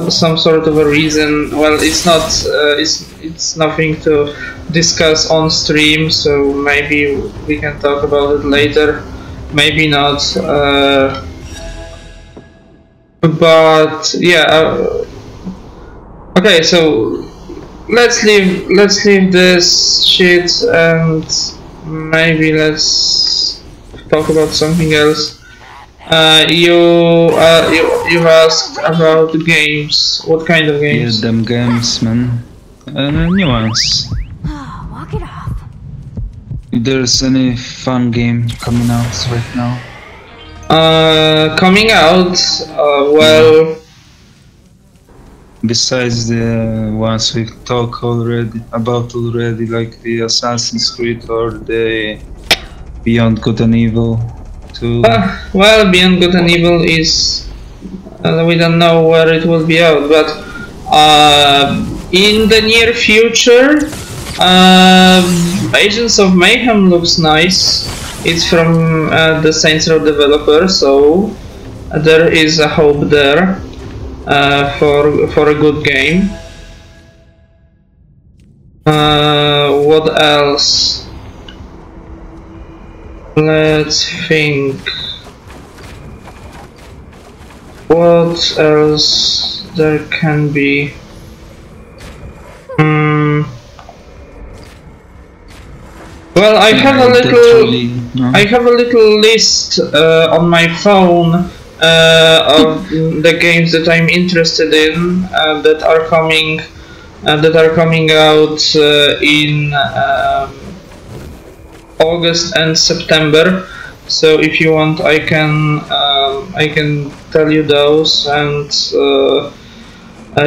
of a reason. Well, it's not, it's nothing to discuss on stream, so maybe we can talk about it later. Maybe not. But yeah. Okay, so let's leave this shit and maybe let's talk about something else. You asked about games. What kind of games? Yeah, them games, man. New ones. Walk it off. If there's any fun game coming out right now. Coming out. Well. Besides the ones we talked about already, like the Assassin's Creed or the Beyond Good and Evil 2. Well, Beyond Good and Evil is... we don't know where it will be out, but in the near future, Agents of Mayhem looks nice. It's from the Saints Row developer, so there is a hope there. For a good game. What else? Let's think. What else there can be? Well, I have a little. I have a little list on my phone. Of the games that I'm interested in that are coming out in August and September. So if you want, I can tell you those, and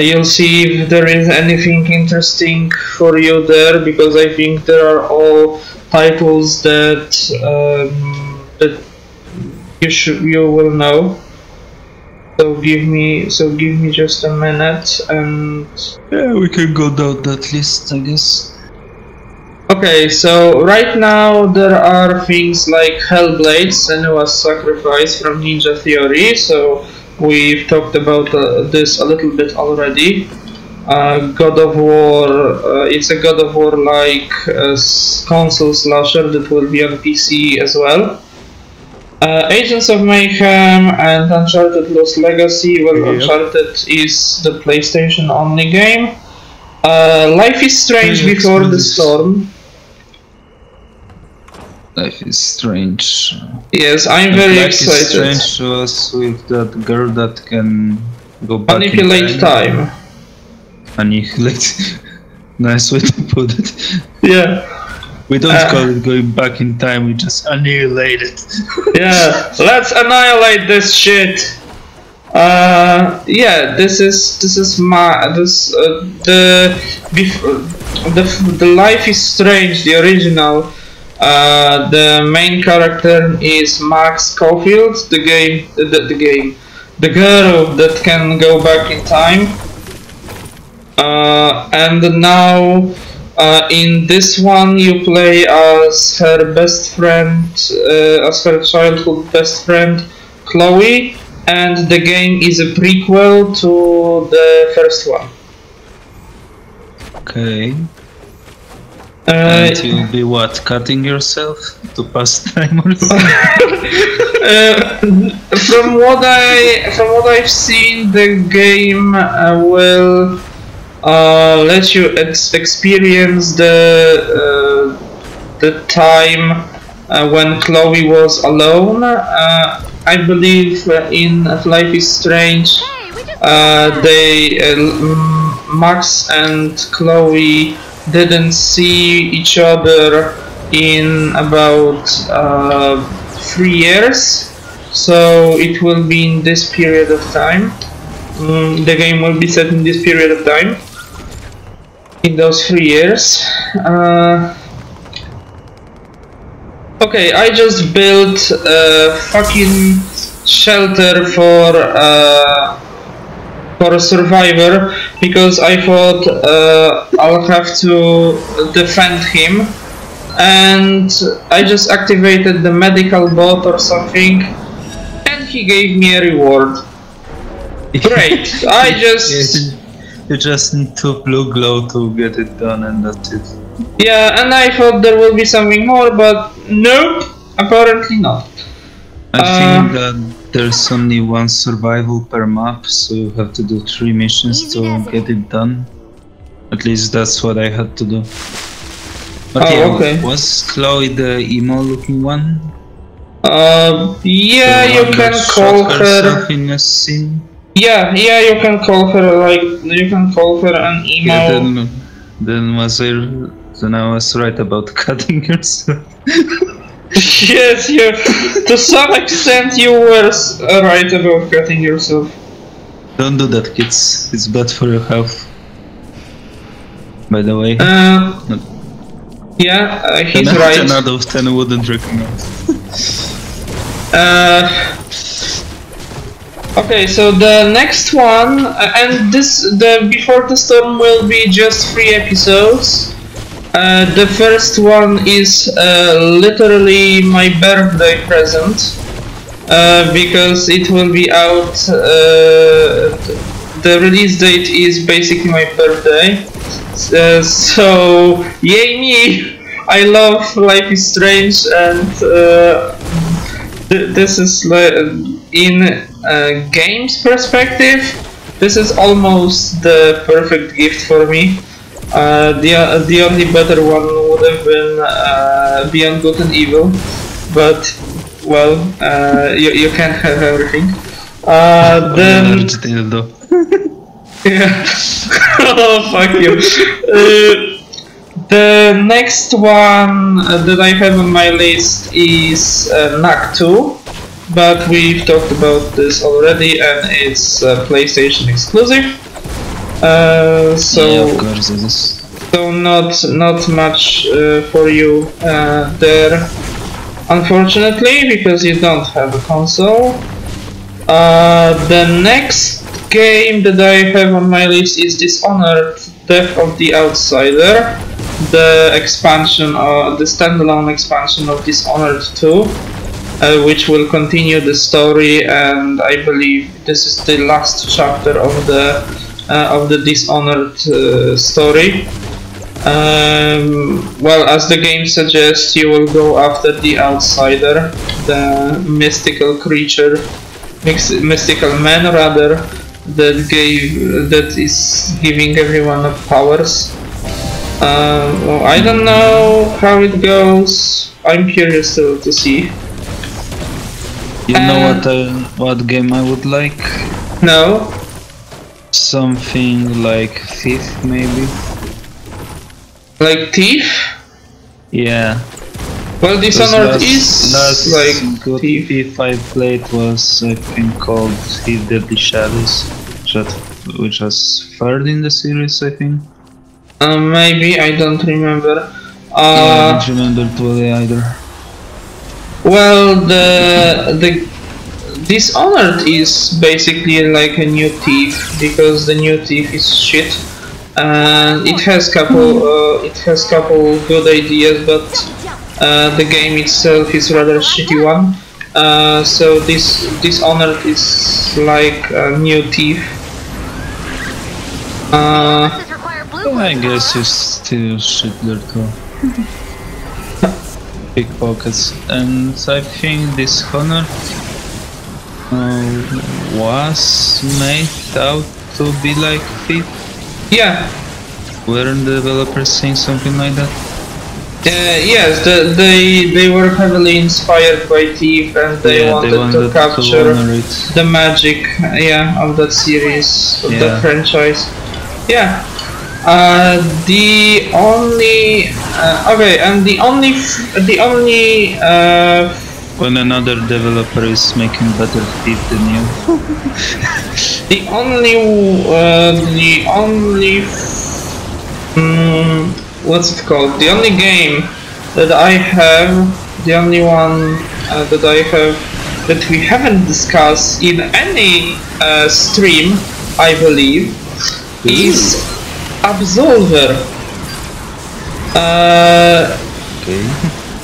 you'll see if there is anything interesting for you there, because I think there are all titles that that you will know. So give me just a minute, and yeah, we can go down that list, I guess. Okay, so right now there are things like Hellblade: Senua's Sacrifice from Ninja Theory. So we've talked about this a little bit already. God of War. It's a God of War like console slasher that will be on PC as well. Agents of Mayhem and Uncharted Lost Legacy. Well, yep. Uncharted is the PlayStation only game. Life is Strange Before the Storm. Life is Strange. Yes, I'm very excited. Life is Strange was with that girl that can go back Manipulate in time. Annihilate. Nice way to put it. Yeah. We don't call it going back in time, we just annihilate it. Yeah, let's annihilate this shit. Yeah, this is my the Life is Strange, the original. The main character is Max Caulfield, the girl that can go back in time. And now. In this one, you play as her best friend, as her childhood best friend, Chloe, and the game is a prequel to the first one. Okay. And you'll be what, cutting yourself to pass time or something? From what I've seen, the game will let you experience the the time when Chloe was alone. I believe in Life is Strange, Max and Chloe didn't see each other in about 3 years, so it will be in this period of time. The game will be set in this period of time, in those 3 years. Okay, I just built a fucking shelter for a survivor because I thought I'll have to defend him, and I just activated the medical bot or something, and he gave me a reward. Great. You just need 2 blue glow to get it done, and that's it. Yeah, and I thought there will be something more, but nope, apparently not. I think that there's only 1 survival per map, so you have to do 3 missions to get it done. At least that's what I had to do. But okay. Was Chloe the emo looking one? Yeah, you can call her in a scene. Yeah, you can call her an emo. Yeah, then I was right about cutting yourself. Yes, to some extent you were right about cutting yourself. Don't do that, kids. It's bad for your health. By the way. Yeah, he's right. 10 out of 10 wouldn't recommend. Okay, so the next one, and Before the Storm will be just 3 episodes. The first one is literally my birthday present, because it will be out. The release date is basically my birthday, so yay me! I love Life is Strange, and this is like in games perspective, this is almost the perfect gift for me. The only better one would have been Beyond Good and Evil, but well, you can't have everything. Then yeah. Oh, fuck you. The next one that I have on my list is NAC 2, but we've talked about this already, and it's PlayStation exclusive. So yeah, of course it is. So not much for you there, unfortunately, because you don't have a console. The next game that I have on my list is Dishonored: Death of the Outsider, the expansion, the standalone expansion of Dishonored 2, which will continue the story, and I believe this is the last chapter of the Dishonored story. Well, as the game suggests, you will go after the Outsider, the mystical creature, mystical man rather, that is giving everyone up powers. Well, I don't know how it goes. I'm curious to see. You know what game I would like? No. Something like Thief, maybe. Like Thief? Yeah. Well, Dishonored is last like good Thief I played was, I think, called Thief Deadly Shadows, which was third in the series, I think. Maybe, I don't remember. I don't remember totally either. Well, the Dishonored is basically like a new Thief, because the new Thief is shit, and it has couple good ideas, but the game itself is rather shitty one. So this Dishonored is like a new Thief. I guess you still shoot there too. Pickpockets, and I think Dishonored was made out to be like Thief. Yeah. Weren't the developers saying something like that? Yes, they were heavily inspired by Thief, and they wanted to capture the magic, of that series, of that franchise. Yeah. The only when another developer is making better Thief than you. the only what's it called? The only game that I have, the only one that I have that we haven't discussed in any stream, I believe, is Absolver.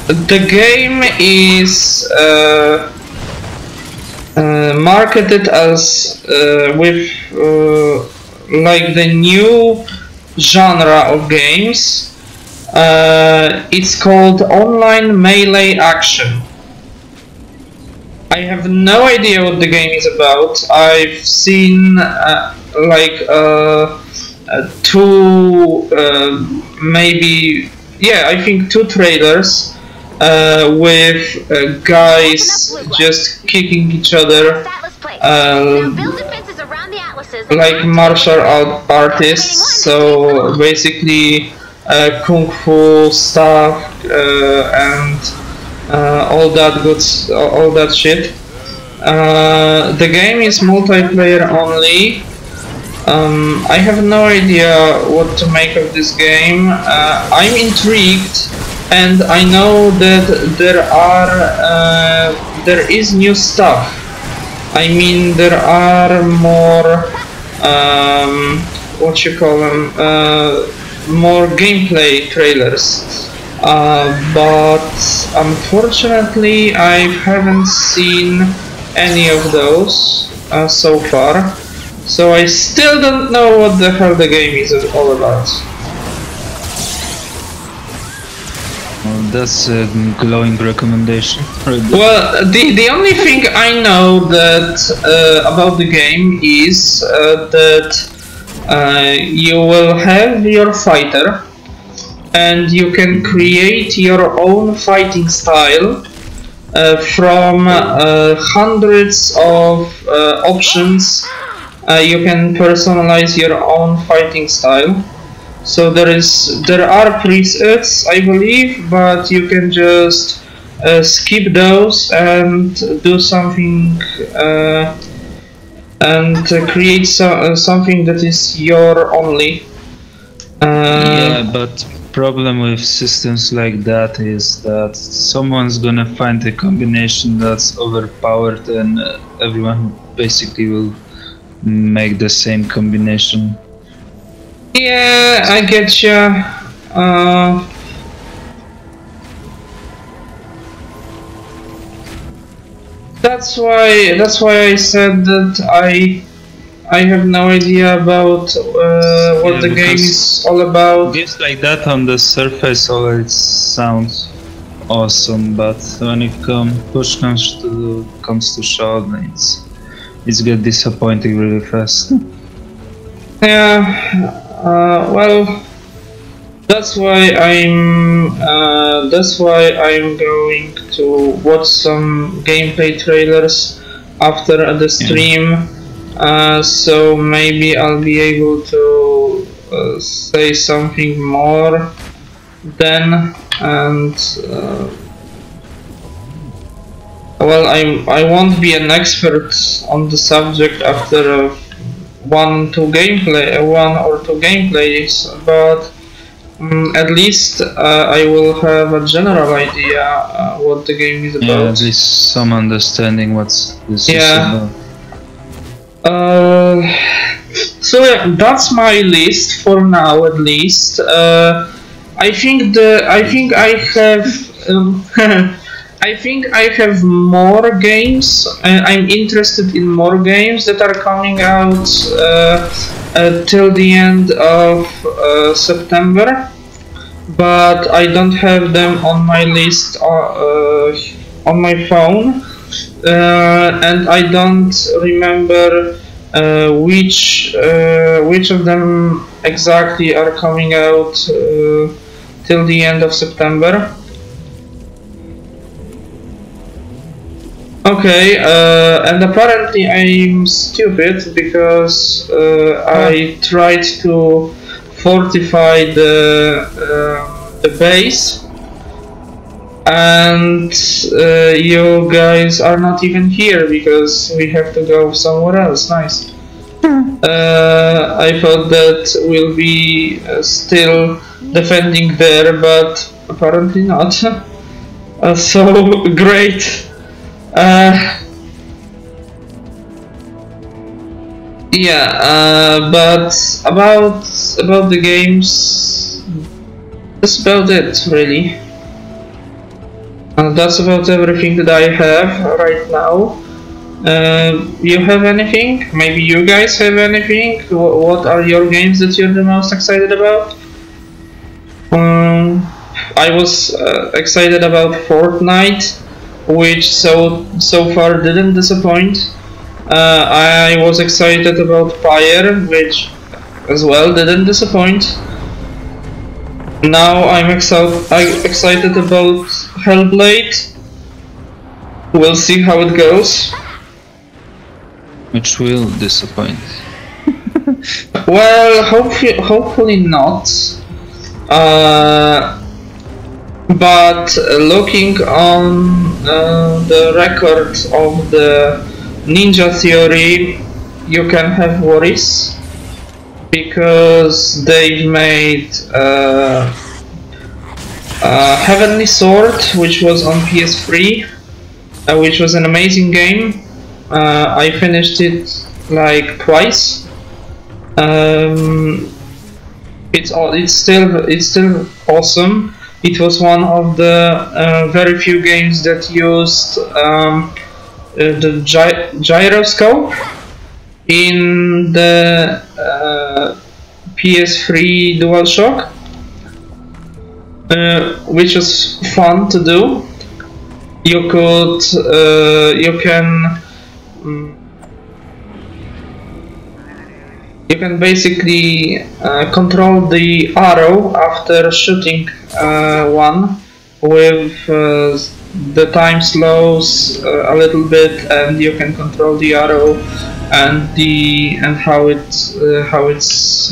The game is marketed as with like the new genre of games. It's called online melee action. I have no idea what the game is about. I've seen two, maybe, I think 2 trailers with guys just kicking each other like martial artists. So basically kung fu stuff and all that shit. The game is multiplayer only. I have no idea what to make of this game. I'm intrigued, and I know that there is new stuff. I mean, there are more what you call them, more gameplay trailers, but unfortunately I haven't seen any of those so far. So I still don't know what the hell the game is all about. Well, that's a glowing recommendation. Well, the only thing I know that about the game is that you will have your fighter, and you can create your own fighting style from hundreds of options. You can personalize your own fighting style. So there are presets, I believe, but you can just skip those and do something and create something that is your only. Yeah, but problem with systems like that is that someone's gonna find a combination that's overpowered, and everyone basically will make the same combination. Yeah, I get you. That's why I said that I have no idea about what the game is all about. Games like that on the surface always sounds awesome, but when it push comes to shove, it's get disappointing really fast. Yeah, well, that's why I'm going to watch some gameplay trailers after the stream. So maybe I'll be able to say something more then, and well, I won't be an expert on the subject after one or two gameplays, but at least I will have a general idea what the game is about. Yeah, at least some understanding what's this is about. So yeah, that's my list for now, at least. I think I have more games. I'm interested in more games that are coming out till the end of September, but I don't have them on my list on my phone, and I don't remember which of them exactly are coming out till the end of September. Okay, and apparently I'm stupid because I tried to fortify the base, and you guys are not even here because we have to go somewhere else. Nice. I thought that we'll be still defending there, but apparently not. So great. Yeah, but about the games, that's about it, really. That's about everything that I have right now. You have anything? Maybe you guys have anything? What are your games that you're the most excited about? I was excited about Fortnite, which so far didn't disappoint. I was excited about Fire, which as well didn't disappoint. Now I'm excited about Hellblade. We'll see how it goes. Which will disappoint. Well, hopefully not. But looking on the record of the Ninja Theory, you can have worries, because they've made Heavenly Sword, which was on PS3, which was an amazing game. I finished it like twice. It's still awesome. It was one of the very few games that used the gyroscope in the PS3 DualShock, which was fun to do. You can basically control the arrow after shooting one with the time slows a little bit, and you can control the arrow and how it's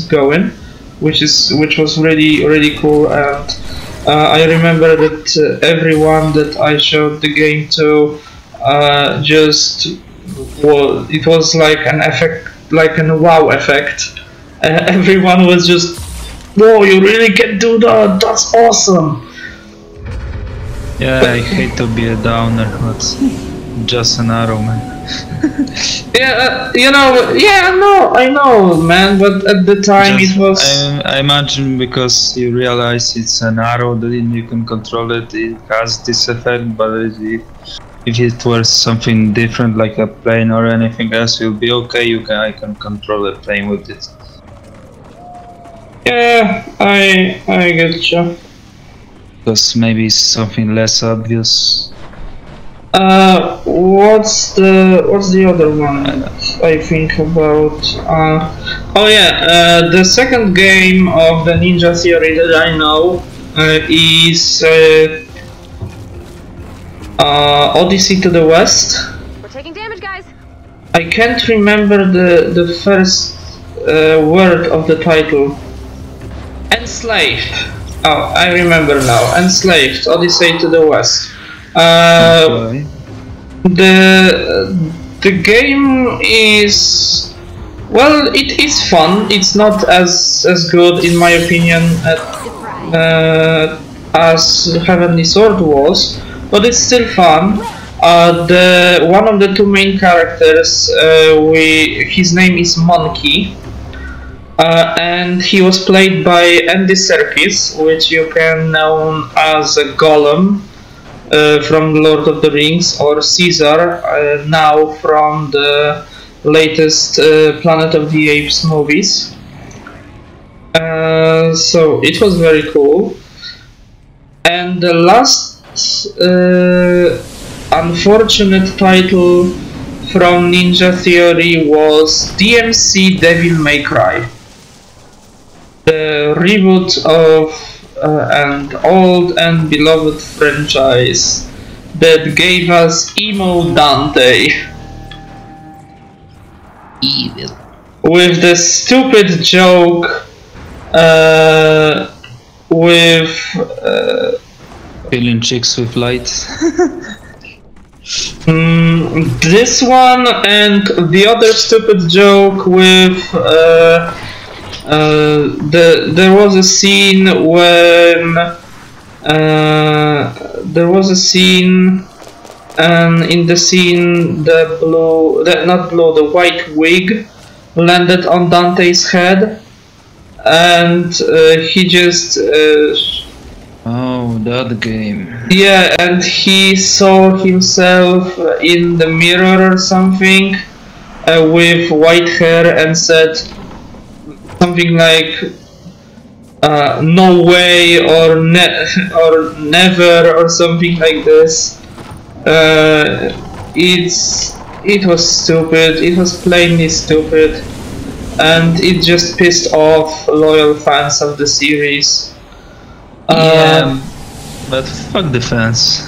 going, which was really cool. And I remember that everyone that I showed the game to it was like an effect, like a wow effect. Everyone was just, whoa, you really can do that, that's awesome. Yeah, I hate to be a downer, but just an arrow, man. Yeah, I know, man, but at the time it was... I imagine because you realize it's an arrow, that you can control it, it has this effect, but if it was something different, like a plane or anything else, you'll be okay, I can control a plane with it. Yeah, I get you. Because maybe it's something less obvious. What's the other one I think about? Oh yeah, the second game of the Ninja Theory that I know is Odyssey to the West. We're taking damage, guys. I can't remember the first word of the title. Enslaved. Oh, I remember now. Enslaved. Odyssey to the West. Okay. The game is, well, it is fun. It's not as good, in my opinion, as Heavenly Sword was, but it's still fun. One of the two main characters, his name is Monkey, and he was played by Andy Serkis, which you can know as a Gollum from Lord of the Rings, or Caesar now from the latest Planet of the Apes movies. So it was very cool. And the last unfortunate title from Ninja Theory was DMC Devil May Cry, the reboot of and old and beloved franchise that gave us Emo Dante. Evil. With the stupid joke with Killing chicks with lights. this one and the other stupid joke with there was a scene when in the scene the white wig landed on Dante's head, and he just Oh, that game. yeah, and he saw himself in the mirror or something with white hair and said something like no way or never or something like this. It was stupid, it was plainly stupid, and it just pissed off loyal fans of the series. Yeah, but fuck the fans.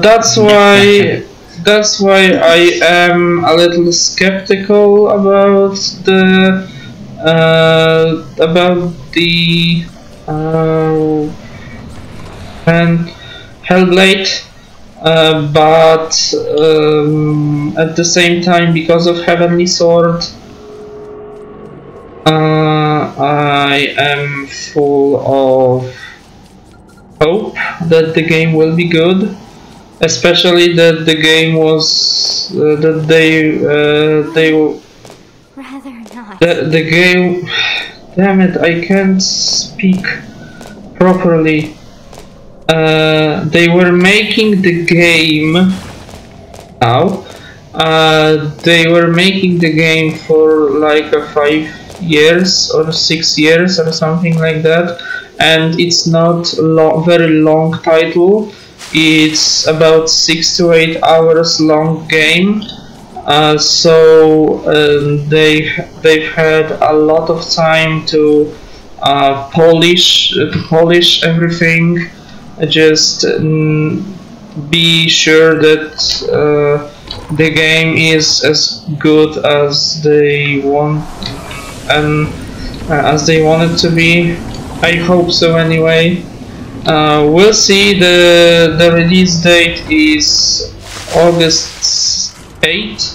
That's why I am a little skeptical about the and Hellblade, but at the same time, because of Heavenly Sword, I am full of hope that the game will be good, especially that the game was that they Rather not. the game. Damn it! I can't speak properly. They were making the game now. They were making the game for like 5 years or 6 years or something like that, and it's not very long title. It's about 6 to 8 hours long game. So they've had a lot of time to polish everything. Just be sure that the game is as good as they want and as they want it to be. I hope so anyway. We'll see. The release date is August 8th.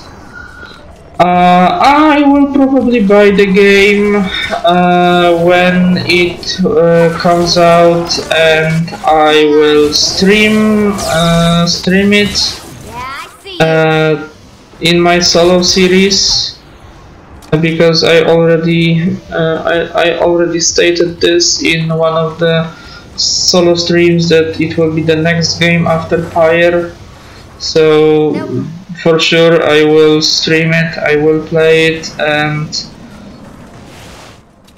I will probably buy the game when it comes out, and I will stream it in my solo series, because I already stated this in one of the solo streams that it will be the next game after Pyre. So for sure I will stream it, I will play it, and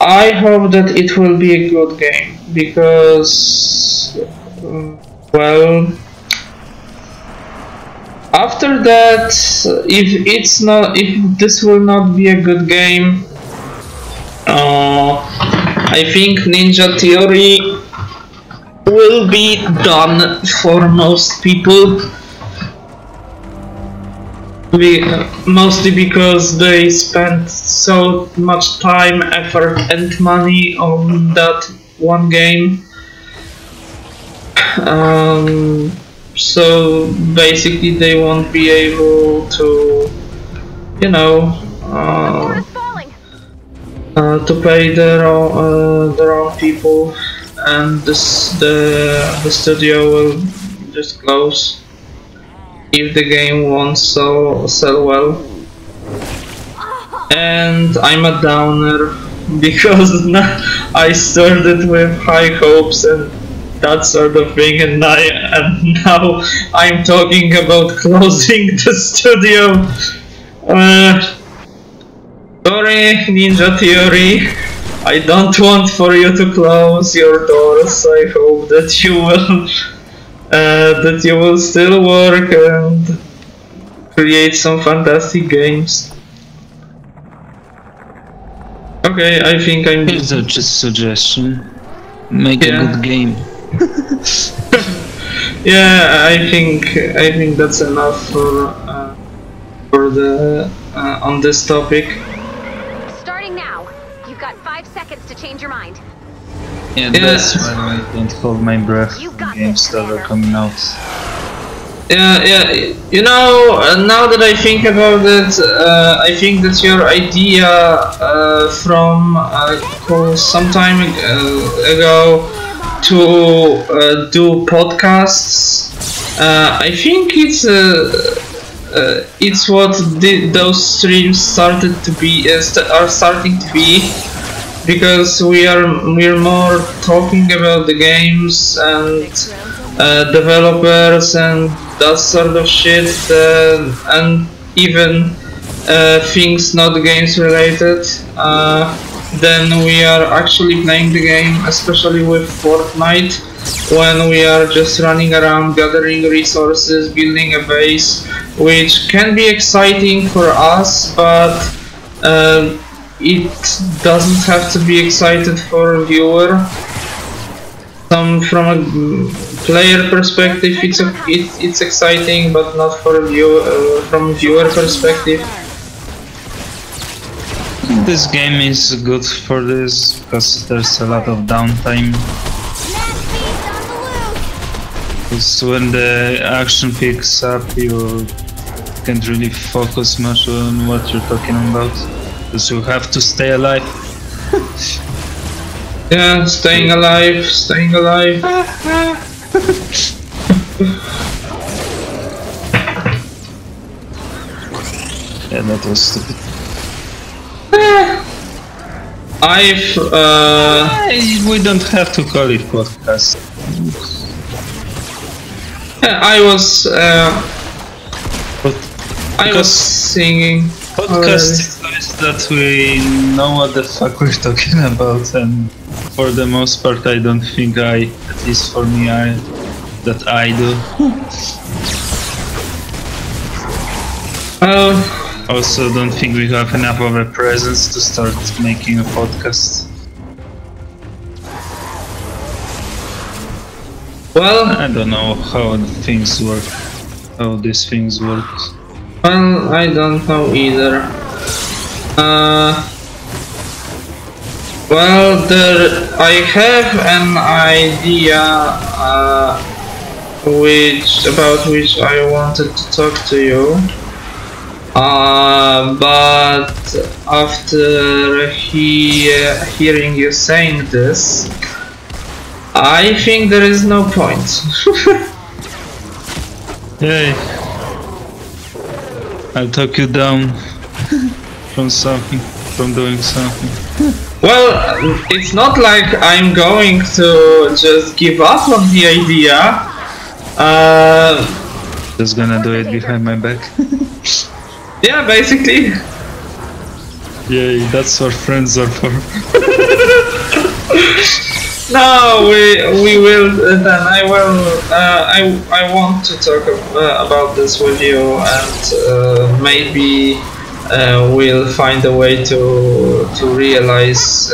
I hope that it will be a good game, because well, after that, if this will not be a good game, I think Ninja Theory will be done for most people. Mostly because they spent so much time, effort and money on that one game. So basically they won't be able to, you know, to pay their own people, and the studio will just close if the game won't sell well. And I'm a downer because I started with high hopes and that sort of thing, and now I'm talking about closing the studio. Sorry, Ninja Theory, I don't want for you to close your doors. I hope that you will still work and create some fantastic games. Okay, I think I'm. Here's a just suggestion. Make a good game. Yeah, I think that's enough for the on this topic. Starting now. You've got 5 seconds to change your mind. Yeah, that's why I don't hold my breath You when got games this, that are Commander. coming out. Yeah. You know, now that I think about it, I think that your idea from some time ago to do podcasts, I think it's what those streams started to be are starting to be, because we're more talking about the games and developers and that sort of shit, and even things not games related, then we are actually playing the game, especially with Fortnite, when we are just running around gathering resources, building a base, which can be exciting for us, but it doesn't have to be excited for a viewer. From a player perspective, it's exciting, but not for a from a viewer perspective. This game is good for this because there's a lot of downtime. Because when the action picks up, you can't really focus much on what you're talking about, because you have to stay alive. Yeah, staying alive. Yeah, that was stupid. We don't have to call it podcast. I was singing. Podcast is that we know what the fuck we're talking about, and for the most part, I don't think at least for me, that I do. Also, don't think we have enough of a presence to start making a podcast. Well, I don't know how things work, how these things work. well, I don't know either. Well, I have an idea about which I wanted to talk to you. But after hearing you saying this, I think there is no point. Hey, I'll talk you down from doing something. Well, it's not like I'm going to just give up on the idea. Just gonna do it behind my back. Yeah, basically. Yay, that's what friends are for. No, we will. Then I will. I want to talk about this with you, and maybe we'll find a way to realize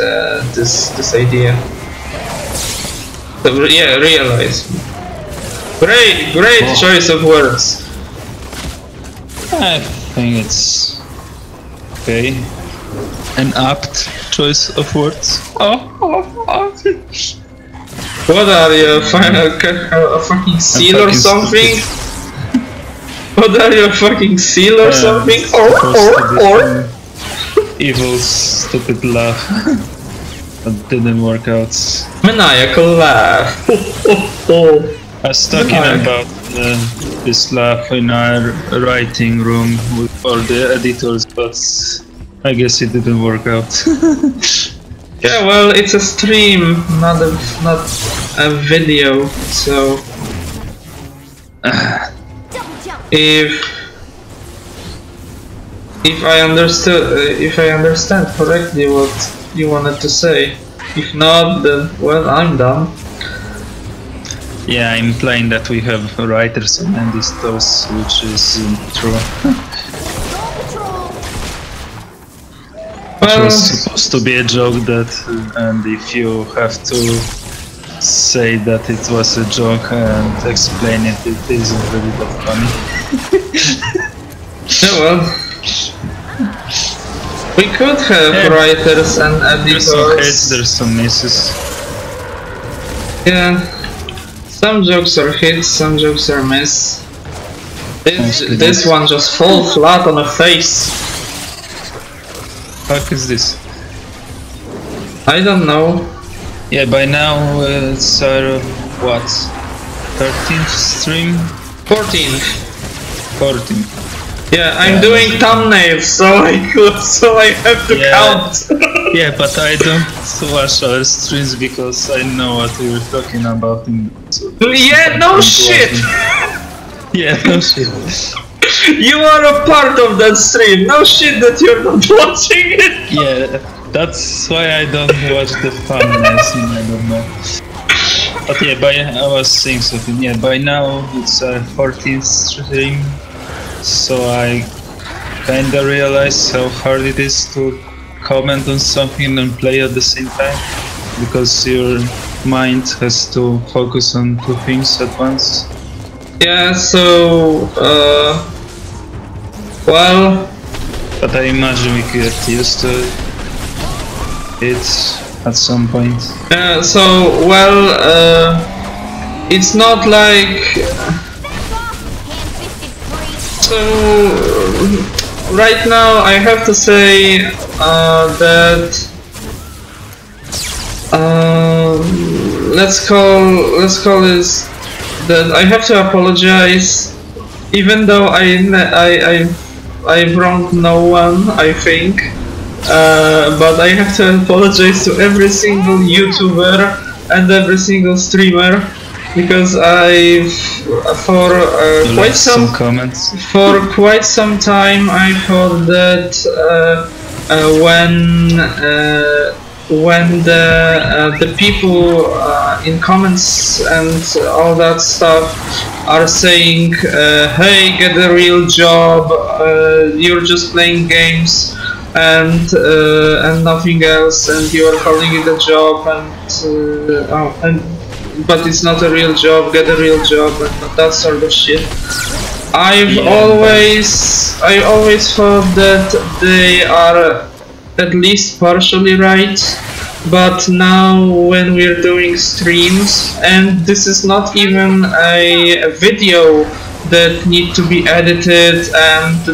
this idea. Yeah, realize. Great choice of words. I think it's okay. An apt choice of words. What are you, a fucking seal or something? What are you, a fucking seal or something? Or evil, stupid laugh. That didn't work out. maniacal laugh. I was talking about this laugh in our writing room with all the editors, but I guess it didn't work out. Yeah, well, it's a stream, not a video, so if I understand correctly what you wanted to say. If not, then well, I'm done. Yeah, I'm implying that we have writers and editors, which is true. Well, Well, was supposed to be a joke that, and if you have to say that it was a joke and explain it, it isn't really that funny. yeah, well, we could have writers and editors. There's some hits, there's some misses. Yeah, some jokes are hits, some jokes are miss. This one just fall flat on the face. Fuck is this? I don't know. Yeah, by now it's our what? 13th stream? 14th. 14. Yeah, I'm doing thumbnails, so I have to count. Yeah, but I don't watch our streams because I know what we were talking about. Yeah, no shit! Yeah, no shit. You are a part of that stream. No shit that you're not watching it. Yeah, that's why I don't watch the thumbnails. I don't know. But yeah, I was saying something. Yeah, by now it's our 14th stream, so I kinda realized how hard it is to comment on something and play at the same time, because your mind has to focus on two things at once. Yeah, so well, but I imagine we could get used to it at some point. so well, it's not like so. Right now, I have to say that let's call this that I have to apologize, even though I wronged no one, I think, but I have to apologize to every single YouTuber and every single streamer, because for quite some time I thought that when the people in comments and all that stuff are saying, hey, get a real job, you're just playing games and nothing else, and you are calling it a job, but it's not a real job, get a real job, and that sort of shit. I always thought that they are at least partially right, but now when we're doing streams, and this is not even a video that need to be edited and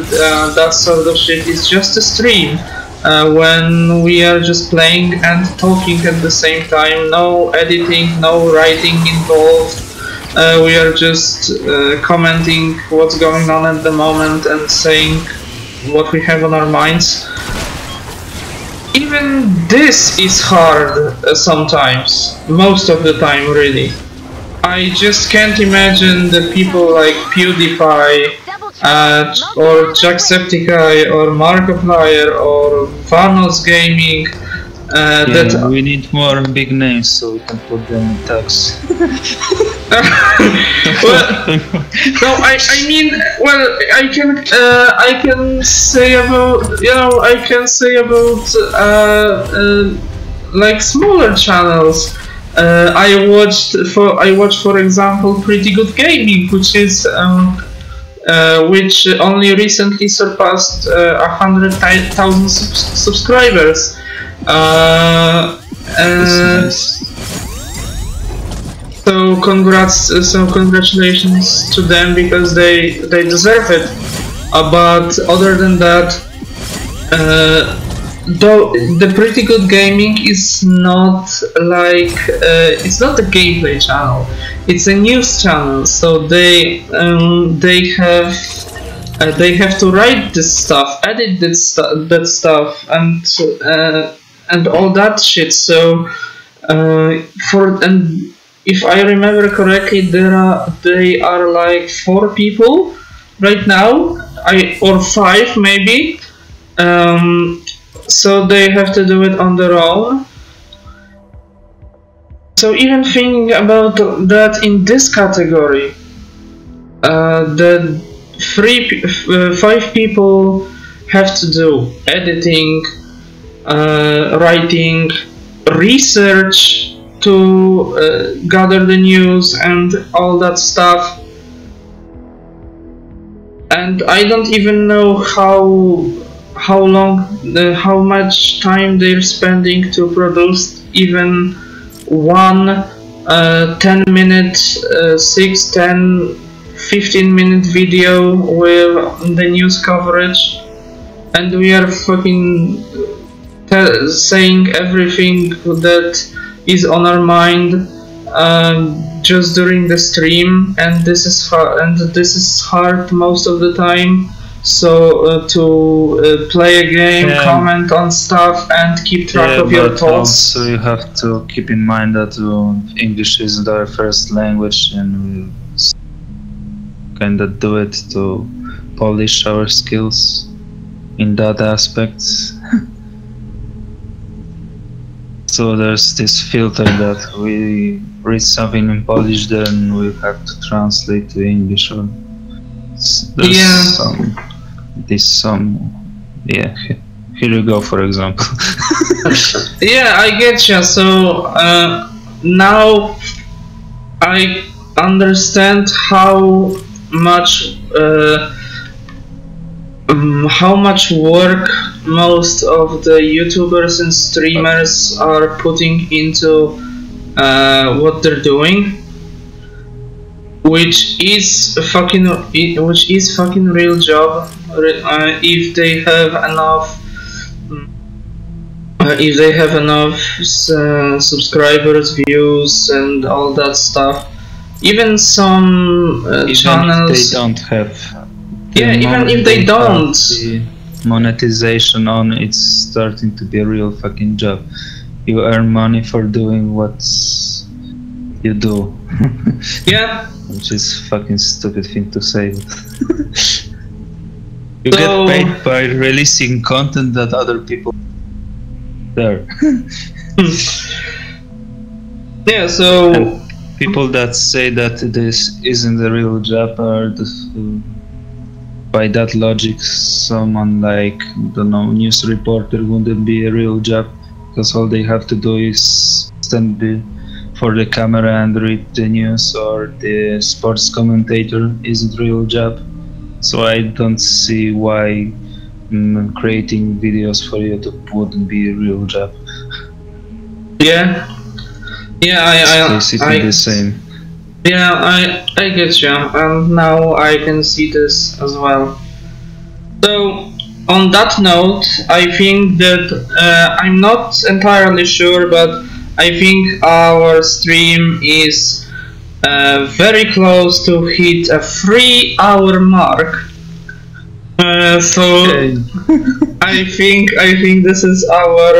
that sort of shit, it's just a stream. When we are just playing and talking at the same time, no editing, no writing involved, we are just commenting what's going on at the moment and saying what we have on our minds. Even this is hard sometimes, most of the time really. I just can't imagine the people like PewDiePie or Jacksepticeye or Markiplier or Vanos Gaming. We need more big names so we can put them in tags. Well, no, I mean, well, I can say about, like smaller channels. I watched for example Pretty Good Gaming, which only recently surpassed 100,000 subscribers. So congratulations to them, because they deserve it. But other than that, though the Pretty Good Gaming is not like it's not a gameplay channel, it's a news channel, so they have to write this stuff, edit that stuff, and all that shit. So if I remember correctly, they are like 4 people right now, or 5 maybe. So they have to do it on their own. So even thinking about that in this category, the 5 people have to do editing, writing research to gather the news and all that stuff. And I don't even know how much time they're spending to produce even one 10-minute, 6, 10, 15-minute video with the news coverage, and we are fucking saying everything that is on our mind just during the stream, and this is hard most of the time. So to play a game, comment on stuff, and keep track of your thoughts. So you have to keep in mind that English isn't our first language, and we kind of do it to polish our skills in that aspect. So there's this filter that we read something in Polish, then we have to translate to English. Or there's here you go, for example. Yeah, I get you. So now I understand how much work most of the YouTubers and streamers are putting into what they're doing, which is a fucking real job. If they have enough subscribers, views, and all that stuff. Even some channels, if they don't have. Even if they don't. The monetization on, it's starting to be a real fucking job. You earn money for doing what you do. Yeah. Which is fucking stupid thing to say. You get paid by releasing content that other people there. Yeah, so and people that say that this isn't a real job are by that logic, someone like, I don't know, news reporter wouldn't be a real job, because all they have to do is stand for the camera and read the news, or the sports commentator isn't a real job. So I don't see why creating videos for YouTube wouldn't be a real job. Yeah, It's basically the same. Yeah, I get you, and now I can see this as well. So, on that note, I think that I'm not entirely sure, but I think our stream is very close to hit a 3-hour mark. I think this is our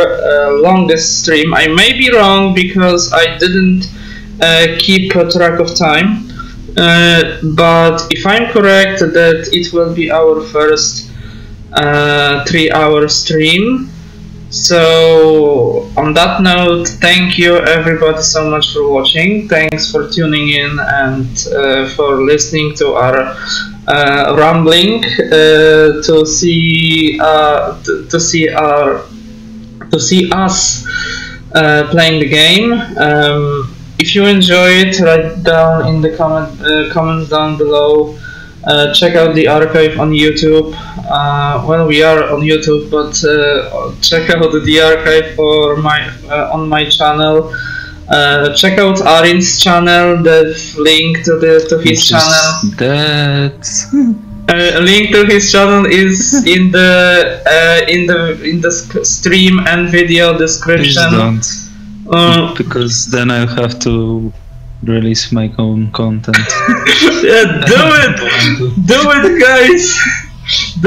longest stream. I may be wrong because I didn't keep track of time, but if I'm correct, that it will be our first 3-hour stream. So on that note, thank you everybody so much for watching. Thanks for tuning in and for listening to our rambling, to see us playing the game. If you enjoy it, write down in the comments down below. Check out the archive on YouTube. Well, we are on YouTube, but check out the archive for on my channel. Check out Arint's channel. The link to his channel. Link to his channel is in the stream and video description. Please don't, because then I'll have to release my own content. Yeah, do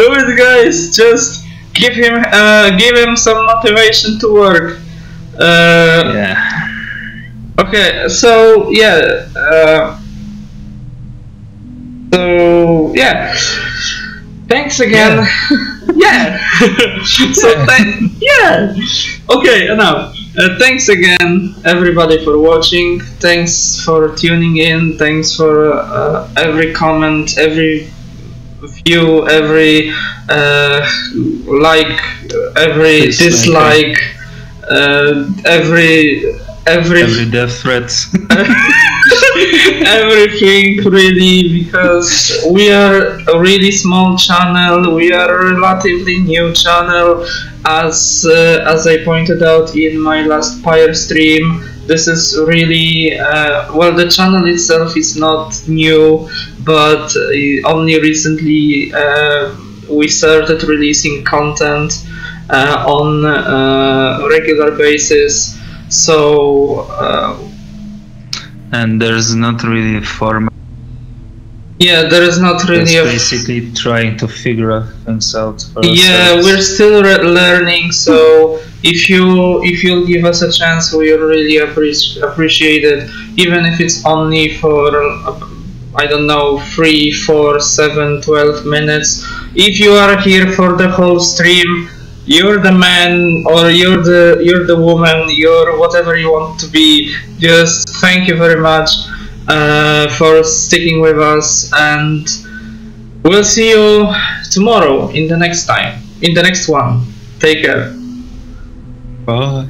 it, guys. Just give him some motivation to work. Yeah. Okay, so yeah. Thanks again. Yeah. Okay, now. Thanks again everybody for watching. Thanks for tuning in. Thanks for every comment, every view every like, every dislike, every death threats. everything really, because we are a really small channel, we are a relatively new channel, as I pointed out in my last Pyre stream. This is really well, the channel itself is not new, but only recently we started releasing content on a regular basis. So and there's not really a format. yeah, there is not really it's basically trying to figure things out for yeah, ourselves. we're still learning, so if you'll give us a chance, we really appreciate it, even if it's only for I don't know, 3, 4, 7, 12 minutes. If you are here for the whole stream, you're the man, or you're the woman, you're whatever you want to be. Just thank you very much for sticking with us, and we'll see you tomorrow in the next one. Take care. Bye.